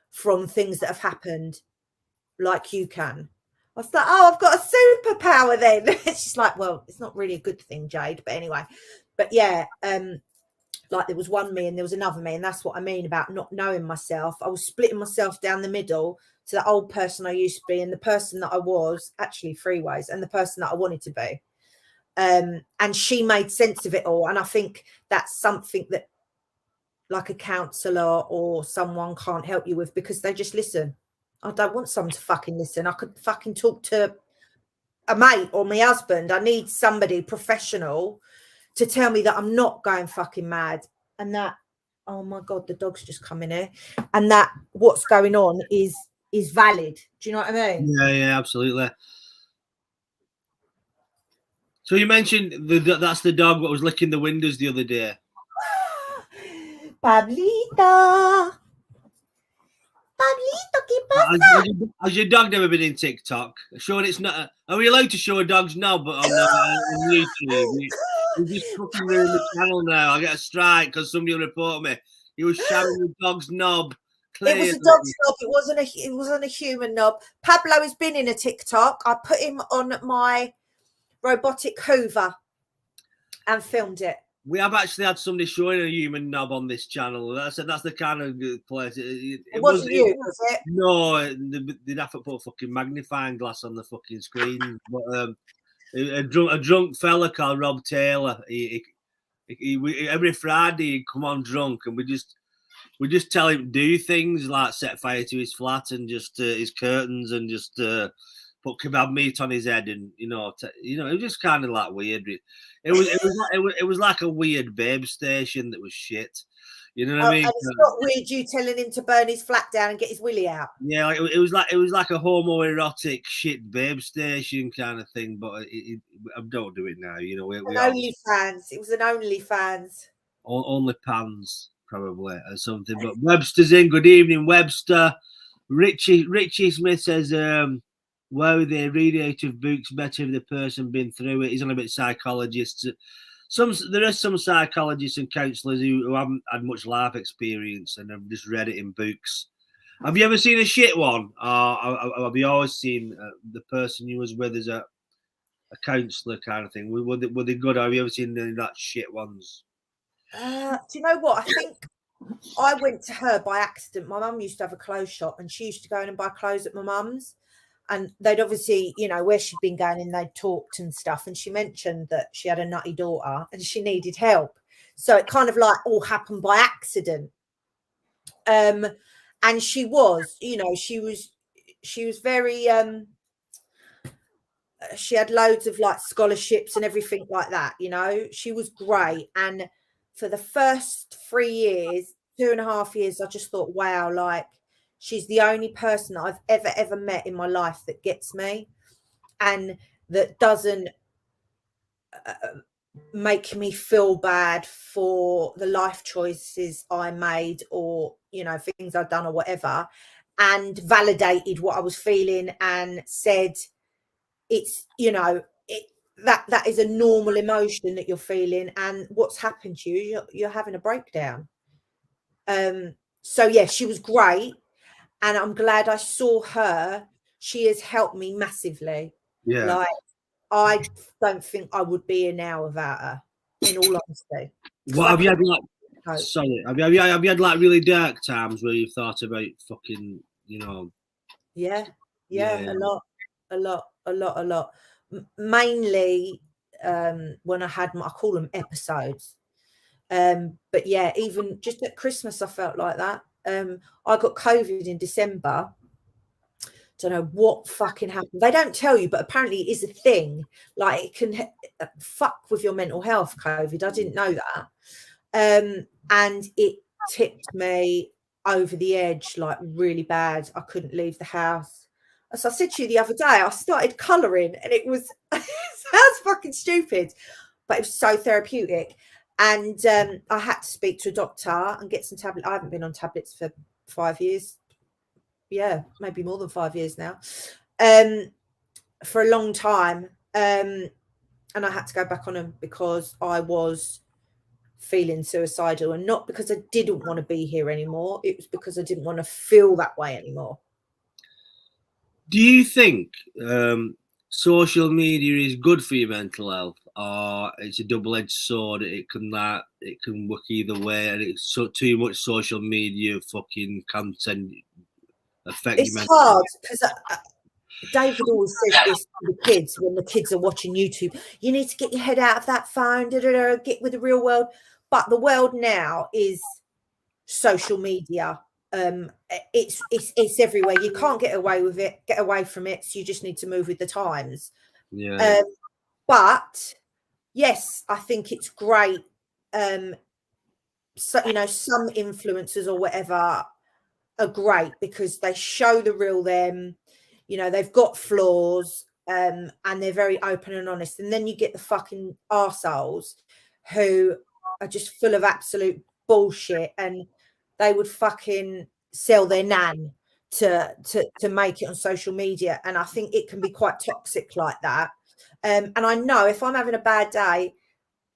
[SPEAKER 2] from things that have happened like you can. I was like, oh, I've got a superpower then. It's just like, well, it's not really a good thing, Jade. But anyway, but yeah, like there was one me and there was another me, and that's what I mean about not knowing myself. I was splitting myself down the middle to the old person I used to be and the person that I was, actually three ways, and the person that I wanted to be. And she made sense of it all. And I think that's something that like a counsellor or someone can't help you with, because they just listen. I don't want someone to fucking listen. I could fucking talk to a mate or my husband. I need somebody professional to tell me that I'm not going fucking mad, and that, oh my God, the dog's just come in here, and that what's going on is valid. Do you know what I mean?
[SPEAKER 1] Yeah, absolutely. So you mentioned that's the dog that was licking the windows the other day.
[SPEAKER 2] Pablito, ¿qué pasa?
[SPEAKER 1] Has your dog never been in TikTok? Sure, it's not. Are we allowed to show a dog's knob on YouTube? You just fucking ruined the channel now. I get a strike because somebody will report me. You were showing the dog's knob. Clearly.
[SPEAKER 2] It was a dog's knob. It wasn't a human knob. Pablo has been in a TikTok. I put him on my robotic Hoover and filmed it.
[SPEAKER 1] We have actually had somebody showing a human knob on this channel. That's the kind of place. It
[SPEAKER 2] wasn't you, was it?
[SPEAKER 1] No, they'd have to put a fucking magnifying glass on the fucking screen. But a drunk fella called Rob Taylor. Every Friday he'd come on drunk, and we just tell him to do things like set fire to his flat and just his curtains and just put kebab meat on his head, and it was just kind of like weird. It was like a weird babe station that was shit. You know what I mean?
[SPEAKER 2] And it's not weird you telling him to burn his flat down and get his willy out.
[SPEAKER 1] Yeah, it was like a homoerotic shit babe station kind of thing. But I don't do it now. You know,
[SPEAKER 2] OnlyFans. It was an OnlyFans.
[SPEAKER 1] Only pans probably or something. But Webster's in. Good evening, Webster. Richie Smith says, why would they read out of books better if the person been through it? He's on a bit psychologists. There are some psychologists and counsellors who haven't had much life experience and have just read it in books. Have you ever seen a shit one? Or have you always seen the person you was with as a counsellor kind of thing? Were they good? Or have you ever seen any of that shit ones?
[SPEAKER 2] Do you know what? I think I went to her by accident. My mum used to have a clothes shop, and she used to go in and buy clothes at my mum's. And they'd obviously, where she'd been going in, they'd talked and stuff. And she mentioned that she had a nutty daughter and she needed help. So it kind of like all happened by accident. And she was, she was very, she had loads of like scholarships and everything like that. She was great. And for the first 3 years, 2.5 years, I just thought, wow, like, she's the only person that I've ever met in my life that gets me and that doesn't make me feel bad for the life choices I made or, things I've done or whatever. and validated what I was feeling and said, it's, you know, that is a normal emotion that you're feeling, and what's happened to you, you're having a breakdown. So yeah, she was great, and I'm glad I saw her. She has helped me massively.
[SPEAKER 1] Yeah.
[SPEAKER 2] Like, I don't think I would be here now without her, in all honesty.
[SPEAKER 1] What have you had like?
[SPEAKER 2] cope.
[SPEAKER 1] Sorry, have you had like really dark times where you've thought about fucking, you know?
[SPEAKER 2] Yeah,
[SPEAKER 1] Yeah.
[SPEAKER 2] a lot. Mainly when I had I call them episodes. But yeah, even just at Christmas, I felt like that. I got COVID in December. Don't know what fucking happened. They don't tell you, but apparently it is a thing. Like, it can fuck with your mental health, COVID. I didn't know that. And it tipped me over the edge, like really bad. I couldn't leave the house. As I said to you the other day, I started colouring, and it was sounds fucking stupid, but it was so therapeutic. And I had to speak to a doctor and get some tablets. I haven't been on tablets for 5 years. Yeah, maybe more than 5 years now. For a long time. And I had to go back on them because I was feeling suicidal, and not because I didn't want to be here anymore. It was because I didn't want to feel that way anymore.
[SPEAKER 1] Do you think social media is good for your mental health, or it's a double-edged sword? It can work either way, and it's too much social media fucking content affect your
[SPEAKER 2] It's
[SPEAKER 1] mental
[SPEAKER 2] hard
[SPEAKER 1] health?
[SPEAKER 2] because David always says this to the kids when the kids are watching YouTube. You need to get your head out of that phone, get with the real world. But the world now is social media. It's everywhere. You can't get away with it, get away from it. So you just need to move with the times.
[SPEAKER 1] Yeah.
[SPEAKER 2] But yes, I think it's great. So, you know, some influencers or whatever are great because they show the real them. You know, they've got flaws, and they're very open and honest. And then you get the fucking arseholes who are just full of absolute bullshit, and they would fucking sell their nan to make it on social media. And I think it can be quite toxic like that. And I know if I'm having a bad day,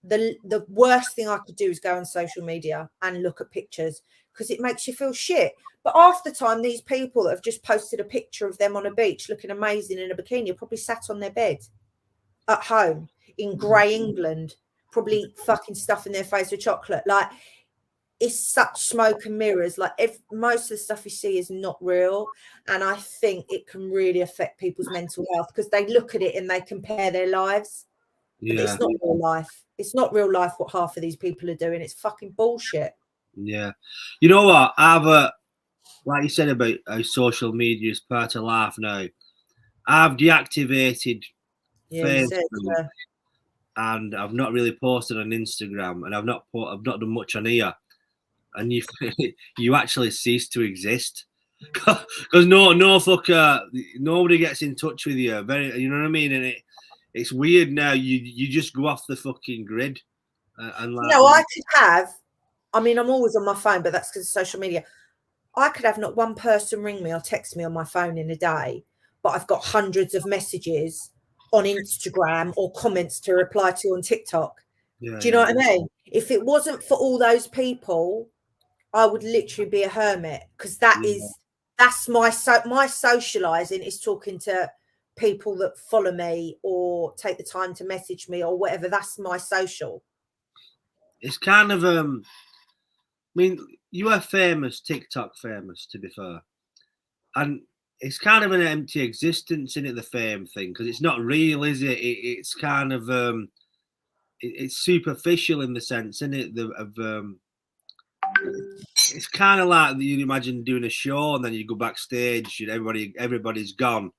[SPEAKER 2] the worst thing I could do is go on social media and look at pictures, because it makes you feel shit. But half the time, these people that have just posted a picture of them on a beach looking amazing in a bikini are probably sat on their bed at home in grey England, probably fucking stuffing their face with chocolate. Like, it's such smoke and mirrors. Like, if most of the stuff you see is not real, and I think it can really affect people's mental health because they look at it and they compare their lives. But
[SPEAKER 1] Yeah.
[SPEAKER 2] it's not real life. It's not real life what half of these people are doing. It's fucking bullshit.
[SPEAKER 1] Yeah. You know what? Like you said about how social media is part of life now. I've deactivated
[SPEAKER 2] Yeah, you said.
[SPEAKER 1] Facebook, and I've not really posted on Instagram, and I've not done much on here. And you actually cease to exist because no fucker, nobody gets in touch with you. You know what I mean? And it's weird now. You just go off the fucking grid, and like,
[SPEAKER 2] No, I could have. I mean, I'm always on my phone, but that's because of social media. I could have not one person ring me or text me on my phone in a day, but I've got hundreds of messages on Instagram or comments to reply to on TikTok.
[SPEAKER 1] yeah,
[SPEAKER 2] Do you know what I mean? If it wasn't for all those people, I would literally be a hermit, because that's my socializing is talking to people that follow me or take the time to message me or whatever. That's my social.
[SPEAKER 1] It's kind of I mean, you are famous, TikTok famous, to be fair, and it's kind of an empty existence in it, the fame thing, because it's not real, is it? It's kind of it's superficial in the sense, isn't it? It's kind of like you'd imagine doing a show and then you go backstage and everybody's gone,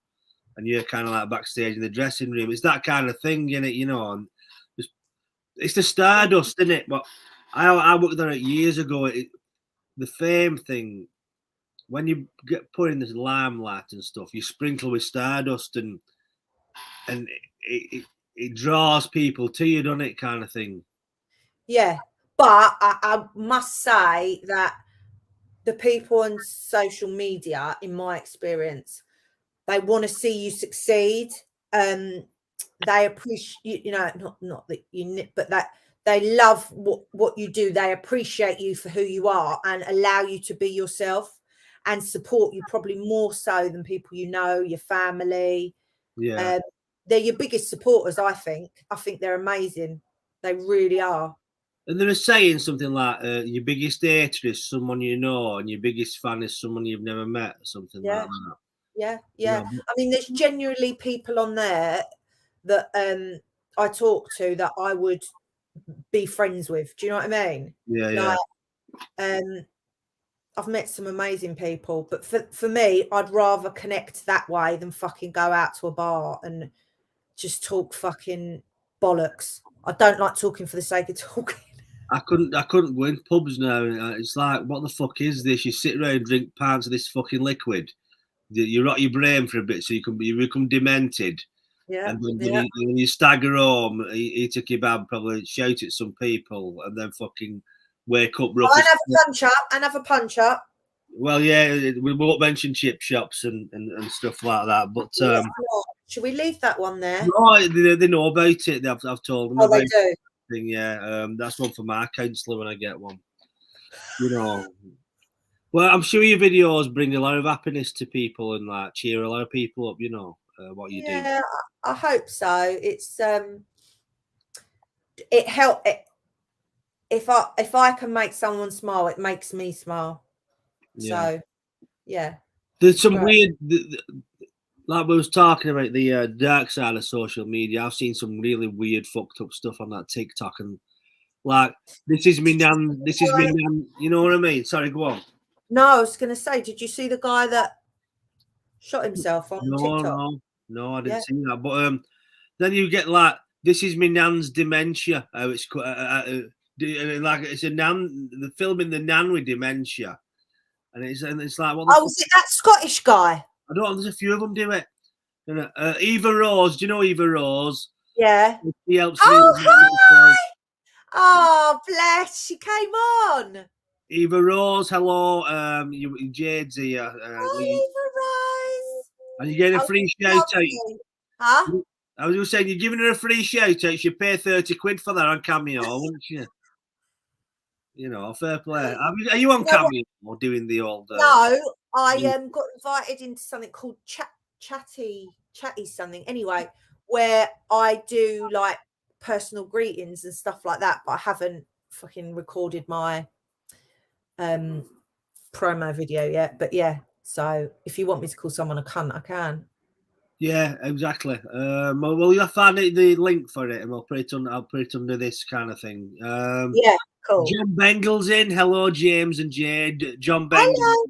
[SPEAKER 1] and you're kind of like backstage in the dressing room. It's that kind of thing, in it, you know. And it's the stardust, isn't it? But I worked there years ago. The fame thing, when you get put in this limelight and stuff, you sprinkle with stardust, and it draws people to you, doesn't it? Kind of thing.
[SPEAKER 2] Yeah, but I must say that the people on social media, in my experience, they want to see you succeed. They appreciate, not that you, but that they love what you do. They appreciate you for who you are and allow you to be yourself and support you probably more so than people you know, your family.
[SPEAKER 1] Yeah.
[SPEAKER 2] They're your biggest supporters, I think. I think they're amazing. They really are.
[SPEAKER 1] And they were saying something like, your biggest hater is someone you know, and your biggest fan is someone you've never met, or something like that.
[SPEAKER 2] Yeah. I mean, there's genuinely people on there that I talk to that I would be friends with. Do you know what I mean?
[SPEAKER 1] Yeah.
[SPEAKER 2] I've met some amazing people, but for me, I'd rather connect that way than fucking go out to a bar and just talk fucking bollocks. I don't like talking for the sake of talking.
[SPEAKER 1] I couldn't go in pubs now. It's like, what the fuck is this? You sit around and drink pints of this fucking liquid. You rot your brain for a bit, so you become demented.
[SPEAKER 2] Yeah.
[SPEAKER 1] And then when you stagger home, eat a kebab, probably shout at some people, and then fucking wake up rough.
[SPEAKER 2] And have a punch up.
[SPEAKER 1] Well, yeah, we won't mention chip shops and stuff like that. But
[SPEAKER 2] should we leave that one there?
[SPEAKER 1] No, they know about it. I've told them.
[SPEAKER 2] Oh, they do.
[SPEAKER 1] Yeah, that's one for my counsellor when I get one. Well, I'm sure your videos bring a lot of happiness to people and like cheer a lot of people up. What you do.
[SPEAKER 2] Yeah, I hope so. It's it help. If I can make someone smile, it makes me smile.
[SPEAKER 1] Yeah.
[SPEAKER 2] So, yeah.
[SPEAKER 1] There's some weird, like we was talking about the dark side of social media. I've seen some really weird, fucked up stuff on that TikTok, and like, this is me nan. You know what I mean? Sorry, go on.
[SPEAKER 2] No, I was going to say, did you see the guy that shot himself on TikTok?
[SPEAKER 1] No, I didn't see that. But then you get like, this is me nan's dementia. It's like it's a nan. The filming the nan with dementia, and it's like, what?
[SPEAKER 2] Was it that Scottish guy?
[SPEAKER 1] I don't know. There's a few of them do it. Eva Rose. Do you know Eva Rose?
[SPEAKER 2] Yeah.
[SPEAKER 1] She helps.
[SPEAKER 2] Hi. Oh, bless. She came on.
[SPEAKER 1] Eva Rose, hello. Jade's here.
[SPEAKER 2] Hi, Eva Rose.
[SPEAKER 1] And you're getting a free shout out.
[SPEAKER 2] Huh?
[SPEAKER 1] I was just saying, you're giving her a free shout out. She'd pay 30 quid for that on Cameo, wouldn't she? Fair play. Are you on Cameo or doing the old?
[SPEAKER 2] No, I got invited into something called Chatty something. Anyway, where I do like personal greetings and stuff like that, but I haven't fucking recorded my promo video yet. But yeah, so if you want me to call someone a cunt, I can. Yeah,
[SPEAKER 1] exactly. Well, you'll find the link for it, and I'll put it under this kind of thing.
[SPEAKER 2] Yeah, cool.
[SPEAKER 1] John Bengle's in. Hello, James and Jade. John Bengle. Hello.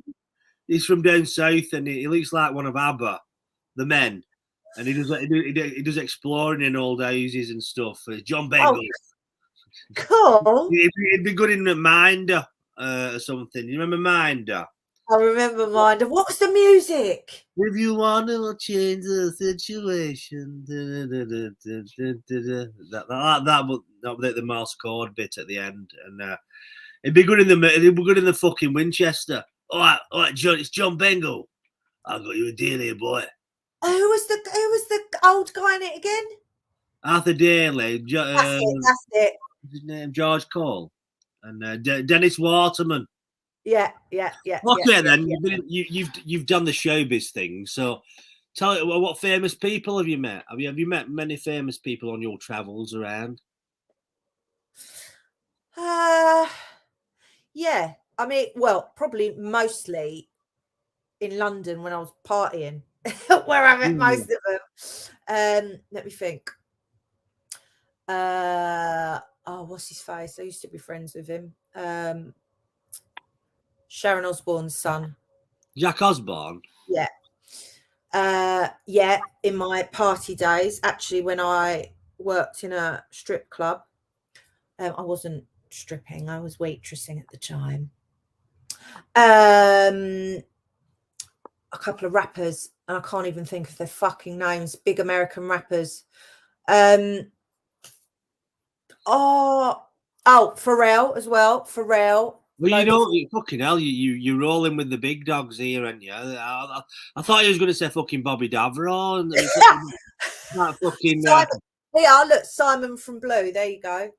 [SPEAKER 1] He's from down south, and he looks like one of ABBA, the men. And he does exploring in old houses and stuff. John Bengle.
[SPEAKER 2] Oh, cool.
[SPEAKER 1] He'd be good in the Minder or something. You remember Minder?
[SPEAKER 2] I remember Minder. What was the music?
[SPEAKER 1] If you want to change the situation, that the Morse code bit at the end, and it'd be good in the fucking Winchester. All right, John. It's John Bengle. I got you a deal here, boy.
[SPEAKER 2] Who was the old guy in it again?
[SPEAKER 1] Arthur Daly.
[SPEAKER 2] That's it.
[SPEAKER 1] His name George Cole and Dennis Waterman.
[SPEAKER 2] Yeah.
[SPEAKER 1] Okay, then you've done the showbiz thing. So, tell me, what famous people have you met? Have you met many famous people on your travels around?
[SPEAKER 2] Yeah. I mean, well, probably mostly in London when I was partying, where I met most of them. Let me think. What's his face? I used to be friends with him. Sharon Osbourne's son.
[SPEAKER 1] Jack Osbourne?
[SPEAKER 2] Yeah. Yeah, in my party days. Actually, when I worked in a strip club, I wasn't stripping, I was waitressing at the time. A couple of rappers, and I can't even think of their fucking names, big American rappers. Pharrell as well. Pharrell.
[SPEAKER 1] Well, you
[SPEAKER 2] Loads
[SPEAKER 1] know, fucking hell, you're rolling with the big dogs here, and I thought you was going to say fucking Bobby Davro and that fucking
[SPEAKER 2] Simon. Yeah, look, Simon from Blue. There you go.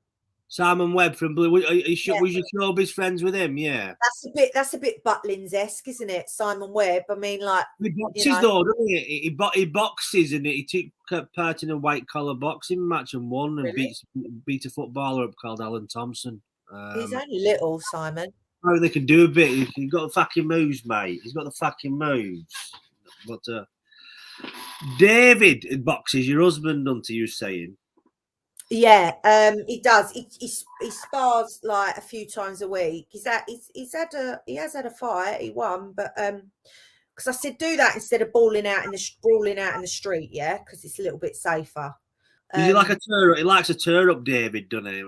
[SPEAKER 1] Simon Webb from Blue. Was you
[SPEAKER 2] Yeah.
[SPEAKER 1] showbiz friends with him? Yeah.
[SPEAKER 2] That's a bit Butlins-esque, isn't it? Simon Webb. I mean, like,
[SPEAKER 1] He
[SPEAKER 2] you
[SPEAKER 1] boxes
[SPEAKER 2] know,
[SPEAKER 1] though, doesn't he? He boxes and he took part in a white collar boxing match and won and
[SPEAKER 2] really.
[SPEAKER 1] beat a footballer up called Alan Thompson.
[SPEAKER 2] He's only little, Simon.
[SPEAKER 1] Oh, they can do a bit. He's got the fucking moves, mate. He's got the fucking moves. But David boxes your husband, unto you saying.
[SPEAKER 2] Yeah, he does. He spars like a few times a week. He has had a fight. He won, but because I said do that instead of brawling out in the street, yeah, because it's a little bit safer.
[SPEAKER 1] Is he like a tour? He likes a tour up, David, doesn't he?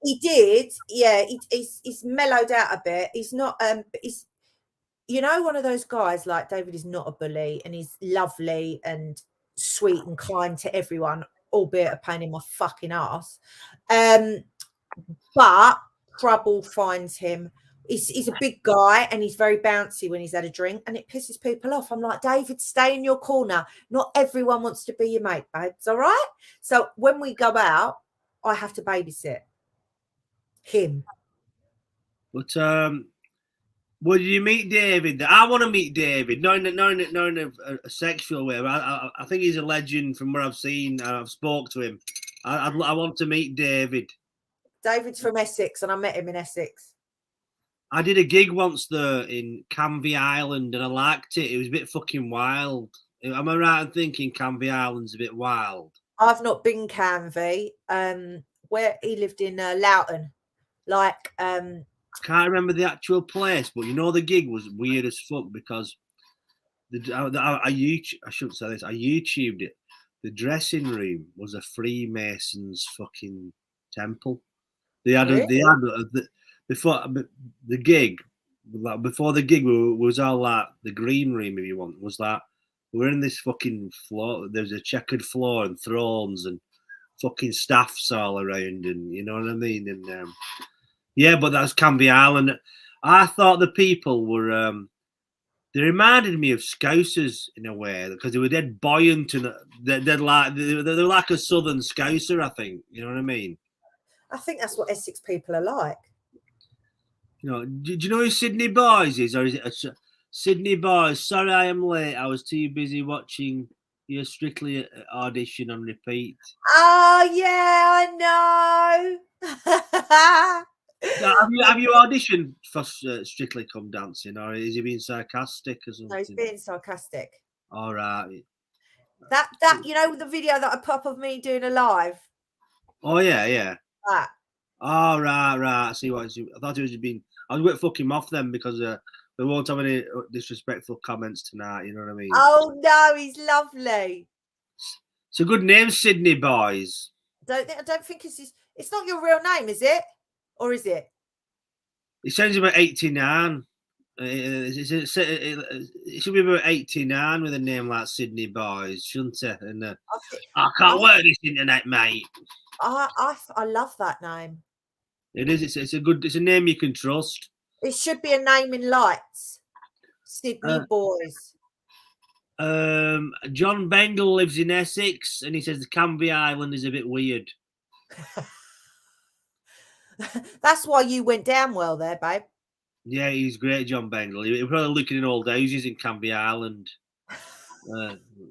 [SPEAKER 2] He did, yeah. He's mellowed out a bit. He's not, he's, you know, one of those guys like David is not a bully, and he's lovely and sweet and kind to everyone, albeit a pain in my fucking ass. But trouble finds him. He's a big guy and he's very bouncy when he's had a drink, and it pisses people off. I'm like, David, stay in your corner. Not everyone wants to be your mate, babes. All right. So when we go out, I have to babysit him.
[SPEAKER 1] But well, did you meet David? I want to meet David. Not in a sexual way. I think he's a legend from what I've seen. I've spoke to him. I want to meet David.
[SPEAKER 2] David's from Essex, and I met him in Essex.
[SPEAKER 1] I did a gig once there in Canvey Island, and I liked it. It was a bit fucking wild. Am I right in thinking Canvey Island's a bit wild?
[SPEAKER 2] I've not been Canvey. Where he lived in Loughton, like
[SPEAKER 1] I can't remember the actual place, but you know the gig was weird as fuck because I shouldn't say this. I YouTubed it. The dressing room was a Freemasons fucking temple. They had before the gig. Before the gig, was all like the green room, if you want, was that we're in this fucking floor. There's a checkered floor and thrones and fucking staffs all around, and you know what I mean. And yeah, but that's Canvey Island. I thought the people were. They reminded me of Scousers in a way because they were dead buoyant and they're like a southern Scouser. I think you know what I mean.
[SPEAKER 2] I think that's what Essex people are like.
[SPEAKER 1] You know, do you know who Sydney Boys is, or is it Sydney Boys? Sorry, I am late. I was too busy watching your Strictly audition on repeat.
[SPEAKER 2] Oh yeah, I know.
[SPEAKER 1] Have you auditioned for Strictly Come Dancing, or is he being sarcastic or something?
[SPEAKER 2] No, he's being sarcastic.
[SPEAKER 1] All right.
[SPEAKER 2] That you know the video that I pop of me doing a live.
[SPEAKER 1] Oh yeah.
[SPEAKER 2] That.
[SPEAKER 1] Oh right. I see what I thought it was being. I was going to fuck him off then because we won't have any disrespectful comments tonight. You know what I mean?
[SPEAKER 2] Oh no, he's lovely.
[SPEAKER 1] It's a good name, Sydney Boys.
[SPEAKER 2] I don't think it's not your real name, is it? Or is it?
[SPEAKER 1] It sounds about 89. It should be about 89 with a name like Sydney Boys, shouldn't it? And I can't work this internet, mate.
[SPEAKER 2] I love that name.
[SPEAKER 1] It is. It's a name you can trust.
[SPEAKER 2] It should be a name in lights. Sydney Boys.
[SPEAKER 1] John Bengal lives in Essex, and he says the Canvey Island is a bit weird.
[SPEAKER 2] That's why you went down well there, babe.
[SPEAKER 1] Yeah, he's great, John Bengal. He was probably looking in old houses in Canvey Island,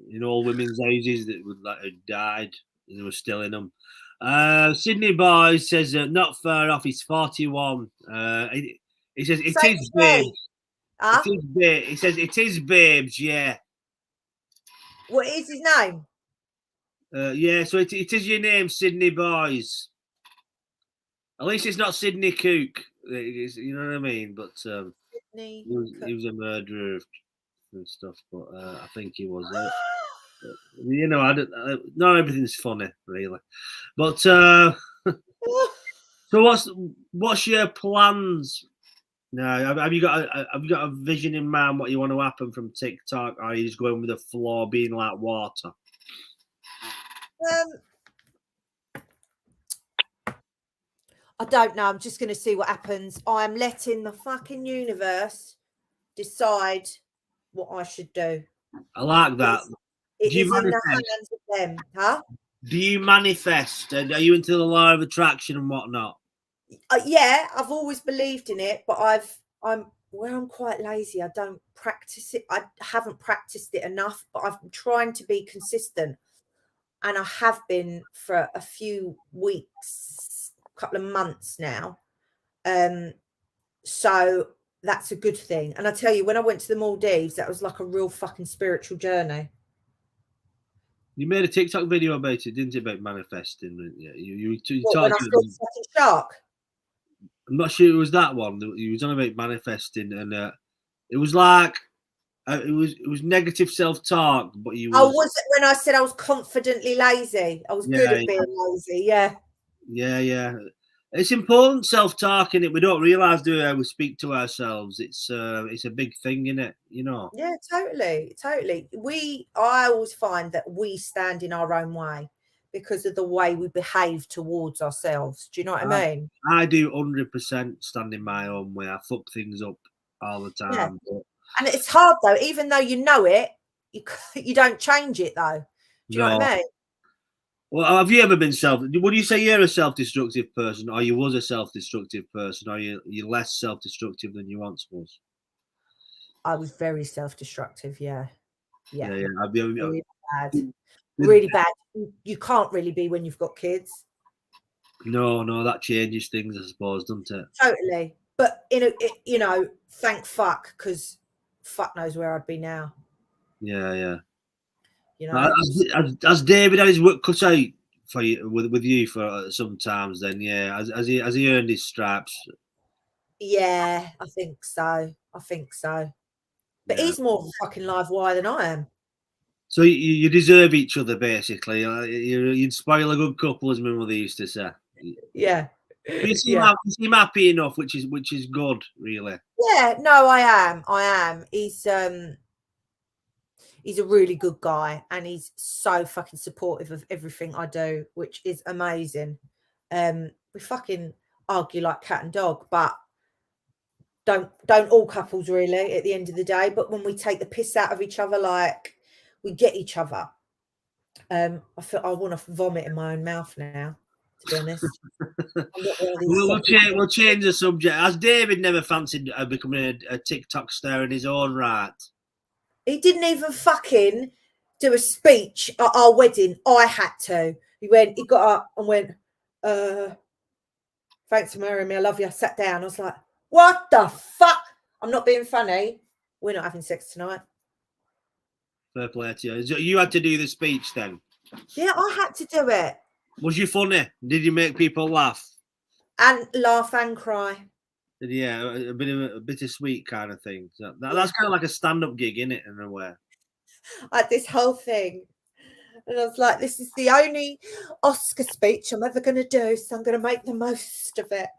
[SPEAKER 1] in old women's houses that had died and they were still in them. Sydney Boys says not far off. He's 41. He says it is babes. He says it is babes. Yeah.
[SPEAKER 2] What is his name?
[SPEAKER 1] Yeah, so it is your name, Sydney Boys. At least it's not Sydney Cook. You know what I mean? But he was a murderer and stuff. But I think he was. You know, not everything's funny, really. But so what's your plans? No, have you got a vision in mind what you want to happen from TikTok, or are you just going with the flow being like water?
[SPEAKER 2] I don't know. I'm just going to see what happens. I'm letting the fucking universe decide what I should do.
[SPEAKER 1] I like that.
[SPEAKER 2] It is in the hands of them, huh?
[SPEAKER 1] Do you manifest? Are you into the law of attraction and whatnot?
[SPEAKER 2] Yeah, I've always believed in it, but I'm quite lazy. I don't practice it. I haven't practiced it enough, but I'm trying to be consistent, and I have been for a few weeks, a couple of months now. So that's a good thing. And I tell you, when I went to the Maldives, that was like a real fucking spiritual journey.
[SPEAKER 1] You made a TikTok video about it, didn't you? About manifesting. Yeah, you
[SPEAKER 2] What, when I saw the fucking shark?
[SPEAKER 1] I'm not sure it was that one. You was on about manifesting, and it was like it was negative self-talk, but you.
[SPEAKER 2] Oh, was it when I said I was confidently lazy? I was good at being lazy. Yeah.
[SPEAKER 1] Yeah. It's important self-talk, and we don't realise, do we? How we speak to ourselves. It's a big thing, isn't it? You know.
[SPEAKER 2] Yeah, totally. I always find that we stand in our own way because of the way we behave towards ourselves. Do you know what I mean?
[SPEAKER 1] I do 100% stand in my own way. I fuck things up all the time.
[SPEAKER 2] Yeah. And it's hard though, even though you know it, you don't change it though. Do you know what I mean?
[SPEAKER 1] Well, have you ever been would you say you're a self-destructive person, or you was a self-destructive person, or you're less self-destructive than you once was?
[SPEAKER 2] I was very self-destructive, yeah.
[SPEAKER 1] Really
[SPEAKER 2] bad. Really bad. You can't really be when you've got kids.
[SPEAKER 1] No, that changes things, I suppose, doesn't it?
[SPEAKER 2] Totally. But thank fuck, because fuck knows where I'd be now.
[SPEAKER 1] Yeah.
[SPEAKER 2] You know,
[SPEAKER 1] has David had his work cut out for you with you for sometimes? Then, yeah, has he earned his stripes?
[SPEAKER 2] Yeah, I think so. But he's more of a fucking live wire than I am.
[SPEAKER 1] So you deserve each other, basically. You'd spoil a good couple, as my mother used to say.
[SPEAKER 2] Yeah.
[SPEAKER 1] You seem happy enough, which is good, really.
[SPEAKER 2] Yeah, no, I am. He's a really good guy, and he's so fucking supportive of everything I do, which is amazing. We fucking argue like cat and dog, but don't all couples really at the end of the day. But when we take the piss out of each other, like we get each other. I feel I want to vomit in my own mouth now, to be honest.
[SPEAKER 1] We'll change the subject. Has David never fancied becoming a TikTok star in his own right?
[SPEAKER 2] He didn't even fucking do a speech at our wedding. I had to. He got up and went, thanks for marrying me. I love you. I sat down. I was like, what the fuck? I'm not being funny. We're not having sex tonight.
[SPEAKER 1] Fair play to you. You had to do the speech then?
[SPEAKER 2] Yeah, I had to do it.
[SPEAKER 1] Was you funny? Did you make people laugh?
[SPEAKER 2] And laugh and cry.
[SPEAKER 1] Yeah, a bit of sweet kind of thing. So that's kind of like a stand-up gig, isn't it, in a way?
[SPEAKER 2] I had this whole thing. And I was like, this is the only Oscar speech I'm ever going to do, so I'm going to make the most of it.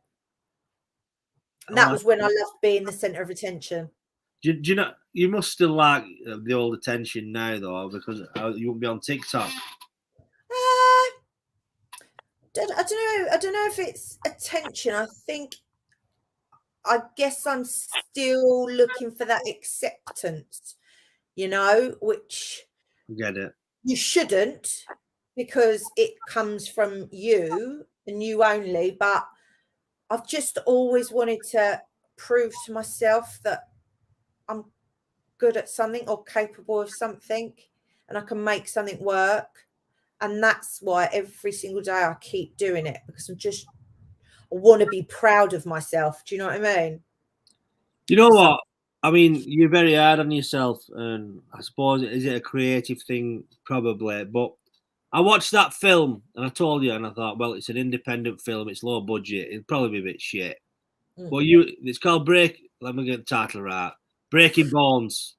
[SPEAKER 2] And that was when I loved being the centre of attention.
[SPEAKER 1] Do you know, you must still like the old attention now, though, because you won't be on TikTok.
[SPEAKER 2] I don't know if it's attention. I guess I'm still looking for that acceptance, which
[SPEAKER 1] I get it.
[SPEAKER 2] You shouldn't, because it comes from you and you only. But I've just always wanted to prove to myself that I'm good at something or capable of something, and I can make something work. And that's why every single day I keep doing it, because I want to be proud of myself. Do you know what I mean?
[SPEAKER 1] You know what? I mean, you're very hard on yourself, and I suppose is it a creative thing? Probably. But I watched that film, and I told you, and I thought, well, it's an independent film. It's low budget. It'll probably be a bit shit. But it's called Let me get the title right. Breaking Bones.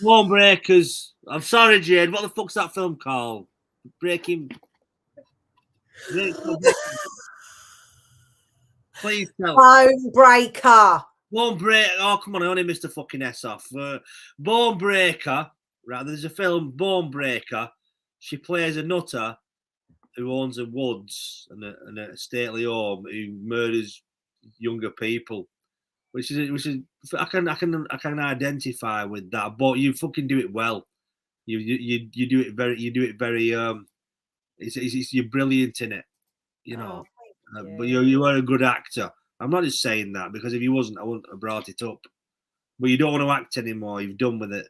[SPEAKER 1] Bone Breakers. I'm sorry, Jade. What the fuck's that film called? Breaking. Please tell.
[SPEAKER 2] Bone Breaker.
[SPEAKER 1] Bone Breaker. Oh, come on. I only missed the fucking S off. Bone Breaker. Right, there's a film, Bone Breaker. She plays a nutter. who owns a woods and a stately home who murders younger people, which is I can identify with that. But you fucking do it well. You do it very it's you're brilliant in it, you know. But you are a good actor. I'm not just saying that because if you wasn't, I wouldn't have brought it up. But you don't want to act anymore. You've done with it.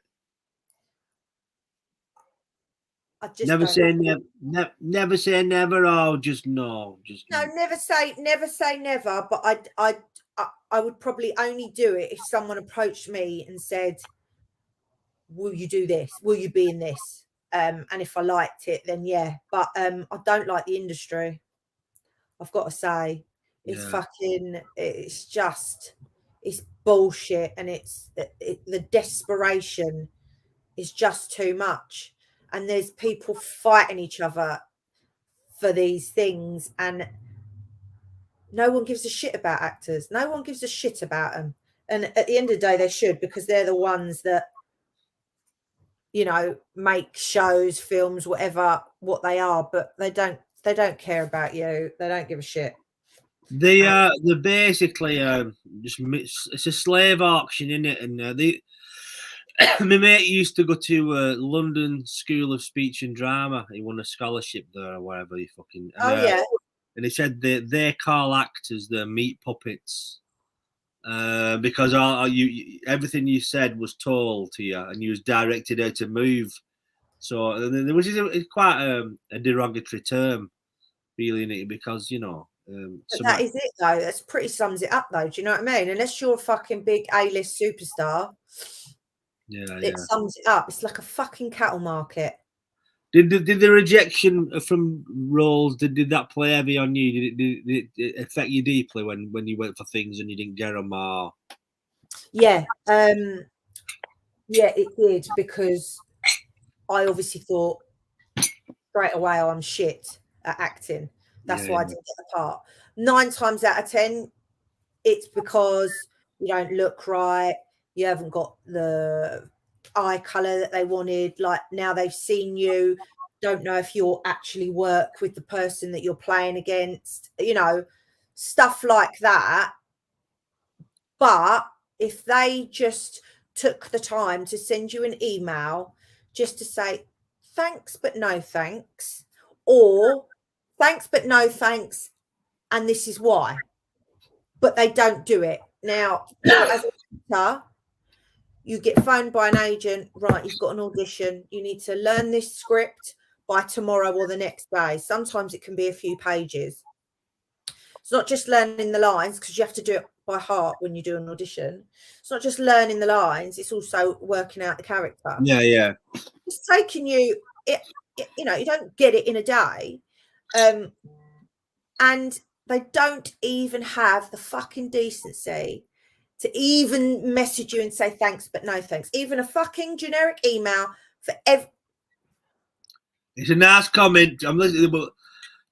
[SPEAKER 2] I just
[SPEAKER 1] never say never. Never say never. Or just no. Just
[SPEAKER 2] no. Never say never. But I would probably only do it if someone approached me and said, "Will you do this? Will you be in this?" And if I liked it, then yeah. But I don't like the industry. I've got to say, it's fucking. It's just, it's bullshit, and the desperation is just too much. And there's people fighting each other for these things, and no one gives a shit about actors. No one gives a shit about them. And at the end of the day, they should, because they're the ones that, you know, make shows, films, whatever, what they are. But they don't care about you. They don't give a shit.
[SPEAKER 1] They're basically it's a slave auction, isn't it? And my mate used to go to London School of Speech and Drama. He won a scholarship there or whatever. He fucking and he said they call actors the meat puppets because everything you said was told to you and you was directed how to move. So which is quite a derogatory term, really, because you know.
[SPEAKER 2] That is it though. That's pretty sums it up though. Do you know what I mean? Unless you're a fucking big A-list superstar. It sums it up. It's like a fucking cattle market.
[SPEAKER 1] Did the rejection from roles did that play heavy on you? Did it affect you deeply when you went for things and you didn't get them? Or
[SPEAKER 2] yeah, it did, because I obviously thought straight away I'm shit at acting. That's why I didn't get the part. 9 times out of 10, it's because you don't look right. You haven't got the eye color that they wanted. Like, now they've seen you, don't know if you'll actually work with the person that you're playing against, you know, stuff like that. But if they just took the time to send you an email just to say thanks but no thanks, or thanks but no thanks, and this is why, but they don't do it. Now, as an actor, you get phoned by an agent, right, you've got an audition, you need to learn this script by tomorrow or the next day. Sometimes it can be a few pages. It's not just learning the lines, because you have to do it by heart when you do an audition. It's not just learning the lines, it's also working out the character.
[SPEAKER 1] Yeah.
[SPEAKER 2] It's taking you, you know, you don't get it in a day. And they don't even have the fucking decency to even message you and say thanks but no thanks. Even a fucking generic email for
[SPEAKER 1] It's a nice comment. I'm listening, but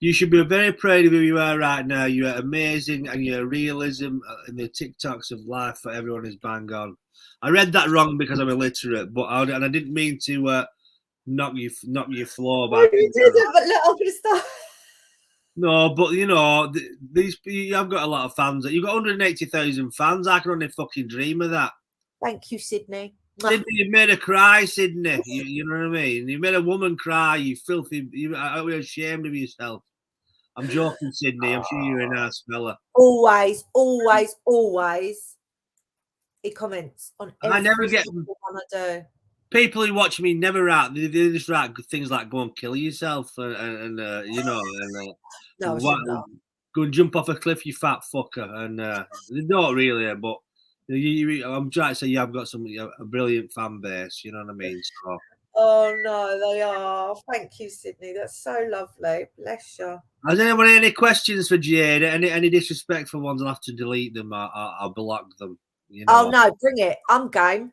[SPEAKER 1] you should be very proud of who you are right now. You're amazing, and your realism and the TikToks of life for everyone is bang on. I read that wrong because I'm illiterate, but I didn't mean to knock your floor back.
[SPEAKER 2] You didn't, but look, I'm gonna start.
[SPEAKER 1] No, but you know, I've got a lot of fans. You've got 180,000 fans. I can only fucking dream of that.
[SPEAKER 2] Thank you, Sydney.
[SPEAKER 1] Sydney, you made her cry, Sydney. You know what I mean? You made a woman cry. You filthy. You're ashamed of yourself. I'm joking, Sydney. I'm sure you're a nice fella.
[SPEAKER 2] Always. He comments on every single one I do.
[SPEAKER 1] People who watch me never write. They just write things like "go and kill yourself" and you know, and go and jump off a cliff, you fat fucker. And they don't really, but I'm trying to say I've got a brilliant fan base. You know what I mean? So.
[SPEAKER 2] Oh no, they are. Thank you, Sydney. That's so lovely. Bless you.
[SPEAKER 1] Has anyone any questions for Jade? Any disrespectful ones? I'll have to delete them. I'll block them. You know?
[SPEAKER 2] Oh no, bring it. I'm game.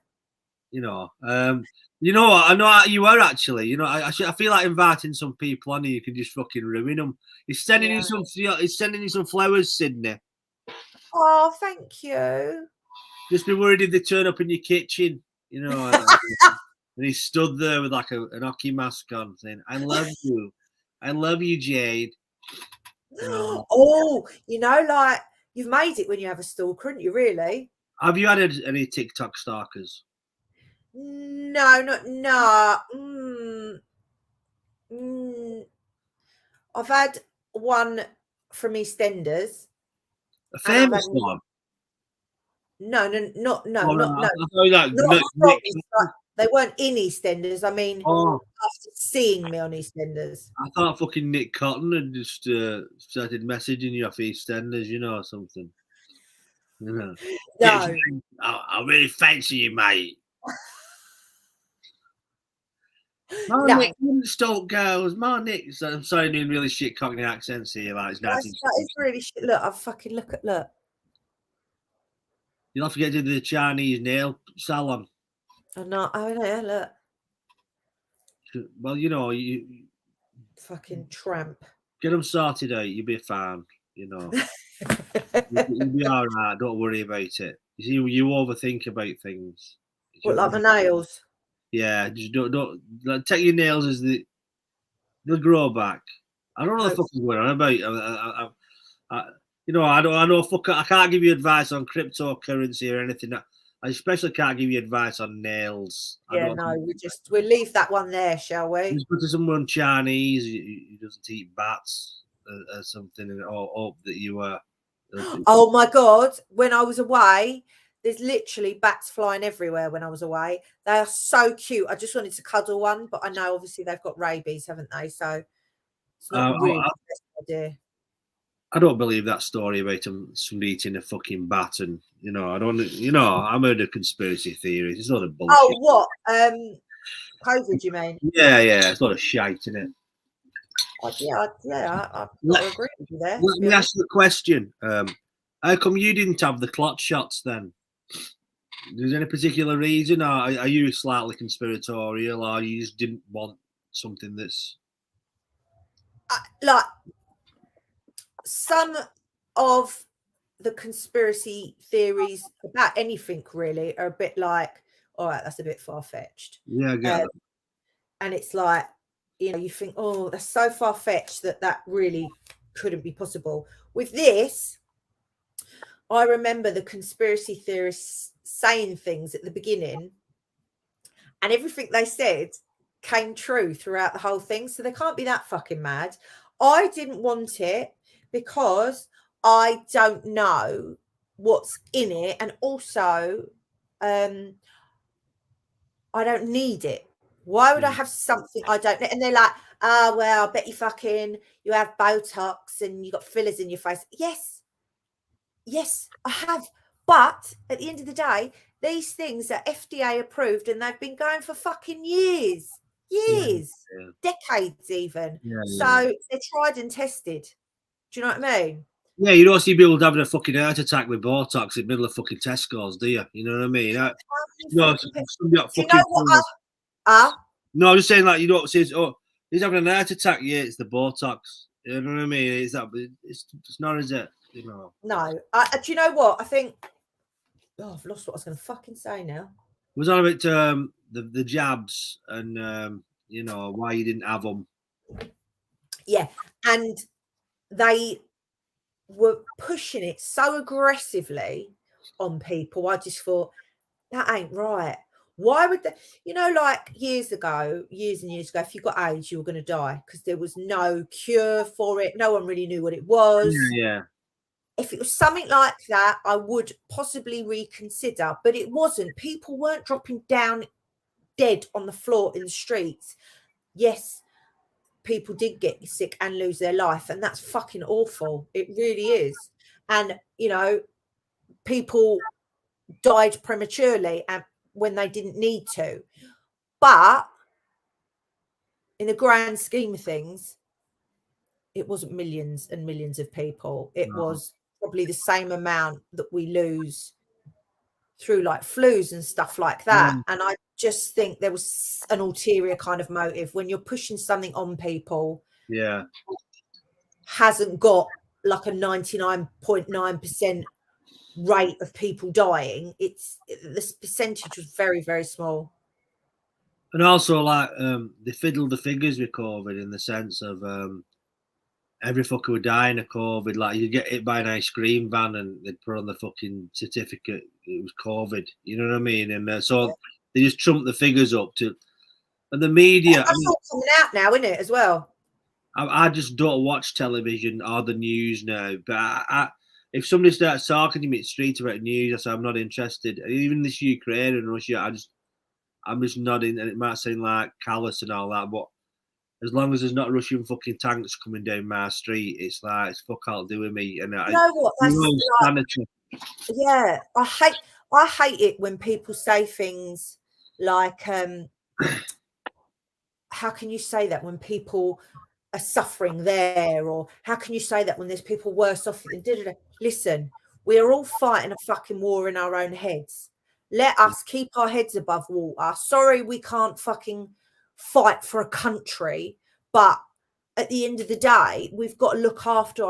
[SPEAKER 1] You know what? I know how you are actually. You know, I feel like inviting some people on here. You can just fucking ruin them. He's sending you some. He's sending you some flowers, Sydney.
[SPEAKER 2] Oh, thank you.
[SPEAKER 1] Just be worried if they turn up in your kitchen. You know, and he stood there with like an hockey mask on, saying, "I love you." I love you, Jade.
[SPEAKER 2] Oh, you know, like you've made it when you have a stalker, haven't you? Really?
[SPEAKER 1] Have you had any TikTok stalkers?
[SPEAKER 2] No, no. I've had one from Eastenders,
[SPEAKER 1] A
[SPEAKER 2] and I've
[SPEAKER 1] famous
[SPEAKER 2] had
[SPEAKER 1] one?
[SPEAKER 2] no, not
[SPEAKER 1] Oh, no,
[SPEAKER 2] no,
[SPEAKER 1] I thought that
[SPEAKER 2] not from
[SPEAKER 1] Nick.
[SPEAKER 2] they weren't in EastEnders. I mean,
[SPEAKER 1] Oh,
[SPEAKER 2] after seeing me on EastEnders.
[SPEAKER 1] I thought fucking Nick Cotton had just started messaging you off Eastenders, you know, or something. You know. Yes,
[SPEAKER 2] No,
[SPEAKER 1] I really fancy you, mate. My
[SPEAKER 2] no,
[SPEAKER 1] Nick wouldn't stalk girls. My Nick. I'm sorry, doing really shit Cockney accents here, like it's
[SPEAKER 2] that is
[SPEAKER 1] 1960s.
[SPEAKER 2] really shit. Look, I fucking look.
[SPEAKER 1] You'll have to get to the Chinese nail salon.
[SPEAKER 2] Oh yeah, look,
[SPEAKER 1] Well, you know, you
[SPEAKER 2] fucking tramp.
[SPEAKER 1] get them sorted out. You'll be fine. You know, you'll be all right. Don't worry about it. You see, you overthink about things.
[SPEAKER 2] What, like my nails?
[SPEAKER 1] Yeah, just don't like, take your nails as they'll grow back. I don't know the fuck I'm going on about. You know, I know. Fuck, I can't give you advice on cryptocurrency or anything. I especially can't give you advice on nails.
[SPEAKER 2] Yeah, no, we'll leave that one there, shall we?
[SPEAKER 1] Just put to someone Chinese who doesn't eat bats or something, or hope that you are.
[SPEAKER 2] Oh my god! When I was away, there's literally bats flying everywhere. When I was away, they are so cute. I just wanted to cuddle one, but I know obviously they've got rabies, haven't they? So it's not really the best idea.
[SPEAKER 1] I don't believe that story about somebody eating a fucking bat, and you know, I don't. You know, I'm heard of conspiracy theories. It's not a bullshit.
[SPEAKER 2] Oh, what? COVID, you mean?
[SPEAKER 1] Yeah, it's not a shite, isn't it?
[SPEAKER 2] I agree with you there.
[SPEAKER 1] Let me ask you a question. How come you didn't have the clot shots then? Is there any particular reason, or are you slightly conspiratorial, or you just didn't want something that's
[SPEAKER 2] like some of the conspiracy theories about anything really are a bit like, all right, that's a bit far-fetched.
[SPEAKER 1] Yeah, I get that.
[SPEAKER 2] And it's like, you know, you think, oh, that's so far-fetched that really couldn't be possible. With this, I remember the conspiracy theorists saying things at the beginning, and everything they said came true throughout the whole thing. So they can't be that fucking mad. I didn't want it because I don't know what's in it, and also I don't need it. Why would I have something I don't know? And they're like, oh, well, I bet you have Botox and you got fillers in your face. Yes, I have. But at the end of the day, these things are FDA approved and they've been going for fucking years, decades even. So they're tried and tested. Do you know what I mean?
[SPEAKER 1] Yeah, you don't see people having a fucking heart attack with Botox in the middle of fucking Tesco's, do you? You know what I mean? No,
[SPEAKER 2] Do you know what?
[SPEAKER 1] No, I'm just saying, like, you don't say, oh, he's having a heart attack. Yeah, it's the Botox. You know what I mean? It's not, is it? You know.
[SPEAKER 2] No. Do you know what? I think. Oh, I've lost what I was going to fucking say now.
[SPEAKER 1] It was on about the jabs and you know why you didn't have them.
[SPEAKER 2] Yeah, and they were pushing it so aggressively on people. I just thought that ain't right. Why would they? You know, like years and years ago, if you got AIDS, you were going to die because there was no cure for it. No one really knew what it was.
[SPEAKER 1] Yeah.
[SPEAKER 2] If it was something like that, I would possibly reconsider, but it wasn't. People weren't dropping down dead on the floor in the streets. Yes, people did get sick and lose their life, and that's fucking awful. It really is. And, you know, people died prematurely and when they didn't need to. But in the grand scheme of things, it wasn't millions and millions of people. It was probably the same amount that we lose through like flus and stuff like that. And I just think there was an ulterior kind of motive when you're pushing something on people.
[SPEAKER 1] Yeah.
[SPEAKER 2] Hasn't got like a 99.9% rate of people dying. This percentage was very, very small.
[SPEAKER 1] And also, like, they fiddled the figures with COVID in the sense of every fucker would die in a COVID. Like, you get hit by an ice cream van and they'd put on the fucking certificate it was COVID. You know what I mean? And so they just trumped the figures up to. And the media.
[SPEAKER 2] That's all coming out now, isn't it, as well?
[SPEAKER 1] I just don't watch television or the news now. But if somebody starts talking to me in the street about news, I say I'm not interested. Even this Ukraine and Russia, I'm just nodding, and it might seem like callous and all that, but as long as there's not Russian fucking tanks coming down my street, it's like it's fuck all do with me. And
[SPEAKER 2] You know what? That's like, yeah, I hate it when people say things like, how can you say that when people are suffering there, or how can you say that when there's people worse off than Listen, we're all fighting a fucking war in our own heads. Let us keep our heads above water. Sorry, we can't fucking fight for a country, but at the end of the day, we've got to look after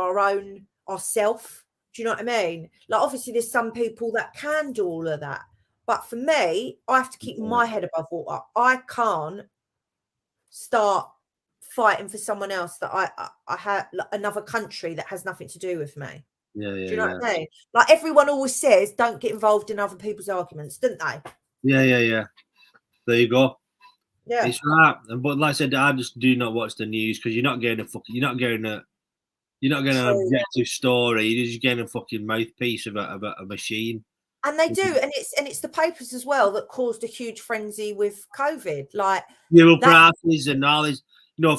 [SPEAKER 2] ourselves. Do you know what I mean? Like, obviously, there's some people that can do all of that, but for me, I have to keep my head above water. I can't start fighting for someone else that I have another country that has nothing to do with me.
[SPEAKER 1] Yeah,
[SPEAKER 2] do you know what I mean? Like, everyone always says, don't get involved in other people's arguments, don't they?
[SPEAKER 1] Yeah. There you go.
[SPEAKER 2] Yeah,
[SPEAKER 1] it's right. But like I said, I just do not watch the news because you're not getting an objective story. You're just getting a fucking mouthpiece of a machine.
[SPEAKER 2] And they do, and it's the papers as well that caused a huge frenzy with COVID, like
[SPEAKER 1] fuel prices and all this,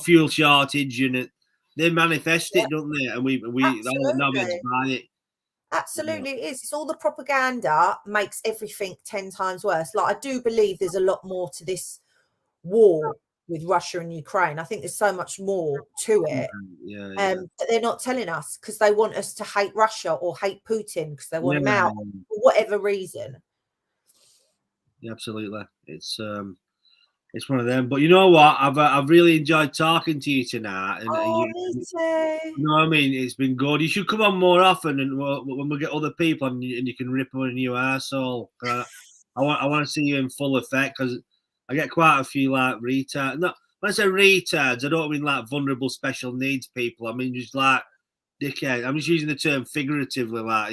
[SPEAKER 1] fuel shortage, and they manifest it, don't they? And we nobody's buying it.
[SPEAKER 2] Absolutely, it is. It's all the propaganda makes everything 10 times worse. Like, I do believe there's a lot more to this war with Russia and Ukraine. I think there's so much more to it. But they're not telling us because they want us to hate Russia or hate Putin because they want him out for whatever reason.
[SPEAKER 1] Yeah, absolutely. It's one of them. But you know what? I've really enjoyed talking to you tonight. And
[SPEAKER 2] me too.
[SPEAKER 1] You know what I mean? It's been good. You should come on more often, and when we get other people, and you can rip on a new arsehole. I want to see you in full effect because I get quite a few like retards. No, when I say retards, I don't mean like vulnerable special needs people. I mean just like dickhead. I'm just using the term figuratively, like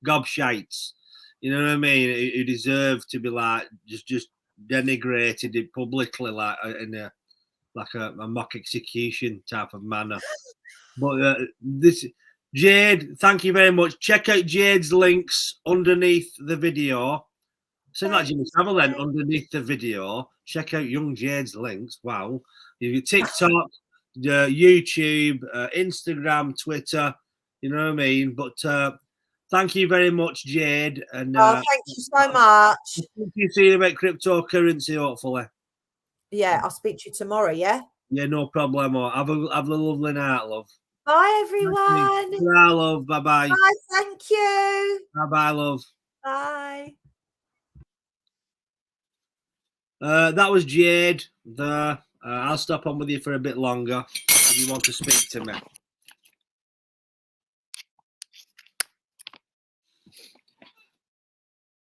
[SPEAKER 1] gobshites. You know what I mean? Who deserve to be like just denigrated publicly, like in a mock execution type of manner. But this Jade, thank you very much. Check out Jade's links underneath the video. Sound like Jimmy Savile then underneath the video. Check out young Jade's links. Wow. You've got TikTok, YouTube, Instagram, Twitter. You know what I mean? But thank you very much, Jade. And
[SPEAKER 2] thank you so much.
[SPEAKER 1] What you see about cryptocurrency, hopefully.
[SPEAKER 2] Yeah, I'll speak to you tomorrow, yeah?
[SPEAKER 1] Yeah, no problem. Have a lovely night, love.
[SPEAKER 2] Bye, everyone.
[SPEAKER 1] Bye, love. Bye-bye.
[SPEAKER 2] Bye, thank you.
[SPEAKER 1] Bye-bye, love.
[SPEAKER 2] Bye.
[SPEAKER 1] That was Jade. I'll stop on with you for a bit longer if you want to speak to me.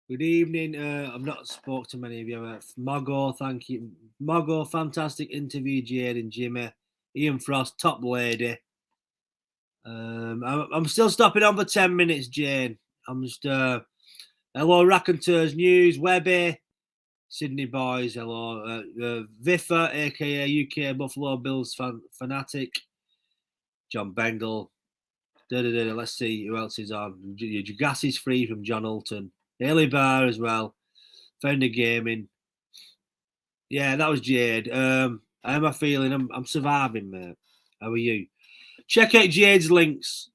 [SPEAKER 1] Good evening. I've not spoke to many of you. Margot, thank you. Margot, fantastic interview, Jade and Jimmy. Ian Frost, top lady. I'm still stopping on for 10 minutes, Jane. I'm just hello, Raconteurs News, Webby, Sydney Boys, hello, Viffa, aka UK Buffalo Bills fanatic, John Bengal. Let's see who else is on. Gas is free from John Alton. Haley Barr as well. Founder Gaming. Yeah, that was Jade. How am I feeling? I'm surviving, mate. How are you? Check out Jade's links.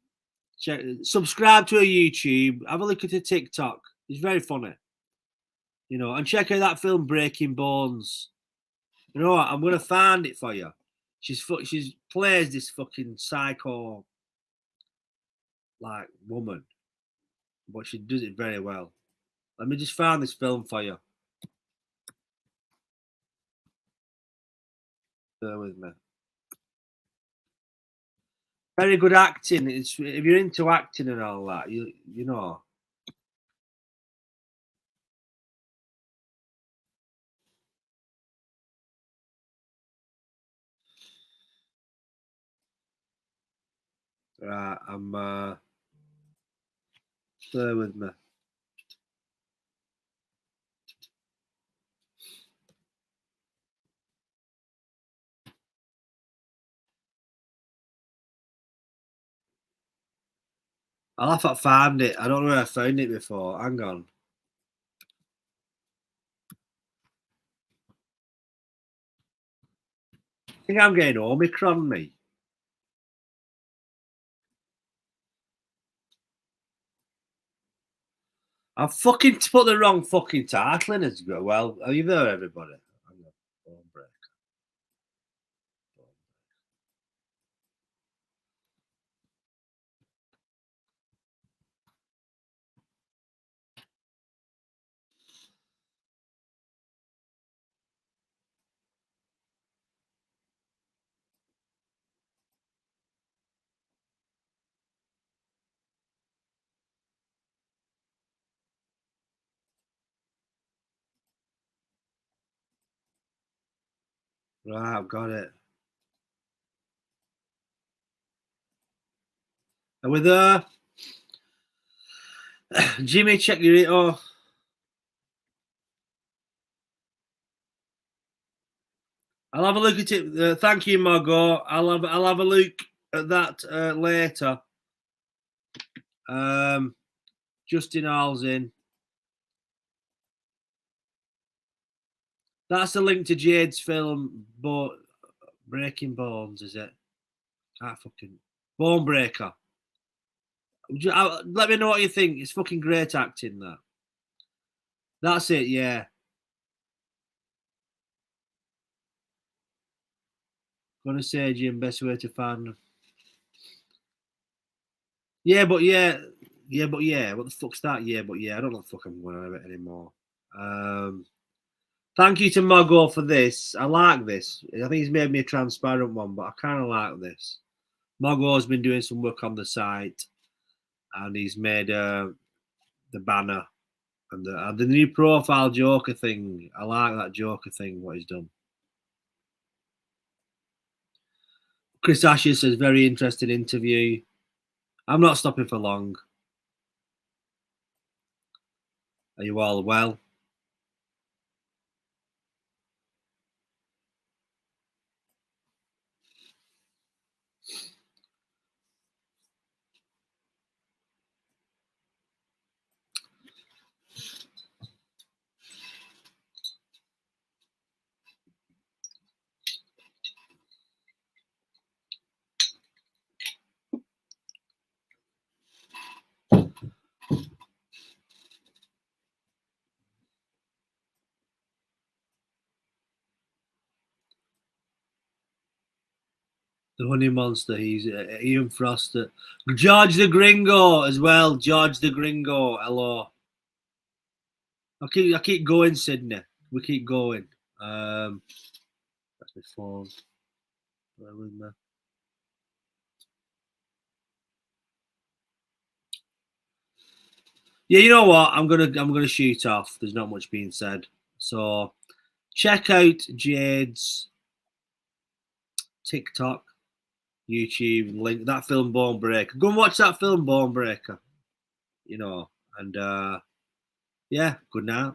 [SPEAKER 1] Subscribe to her YouTube. Have a look at her TikTok. It's very funny. And check out that film Breaking Bones. You know what? I'm gonna find it for you. She's plays this fucking psycho like woman, but she does it very well. Let me just find this film for you. Bear with me. Very good acting. If you're into acting and all that, you know. Right, I'm stay with me. I'll have to find it. I don't know where I found it before. Hang on. I think I'm getting Omicron, me. I've fucking put the wrong fucking title in as well. Are you there, everybody? Bone break. Right, I've got it. Are we there? Jimmy, check your oh. I'll have a look at it. Thank you, Margot. I'll have a look at that later. Justin Hall's in. That's the link to Jade's film, but Breaking Bones, is it? Can't fucking Bone Breaker. Let me know what you think. It's fucking great acting, that. That's it, yeah. Gonna say, Jim, best way to find. Yeah, but yeah. What the fuck's that? Yeah, but yeah. I don't know what the fuck I'm going on about anymore. Thank you to Margot for this. I like this. I think he's made me a transparent one, but I kind of like this. Margot's been doing some work on the site, and he's made the banner and the new profile Joker thing. I like that Joker thing. What he's done. Chris Ashes says very interesting interview. I'm not stopping for long. Are you all well? The Honey Monster. He's Ian Frost. George the Gringo as well. George the Gringo. Hello. I keep going, Sydney. We keep going. That's my phone. Bear with me. Yeah, you know what? I'm gonna shoot off. There's not much being said. So check out Jade's TikTok, YouTube, link that film Bone Breaker. Go and watch that film Bone Breaker. You know, and yeah, good night.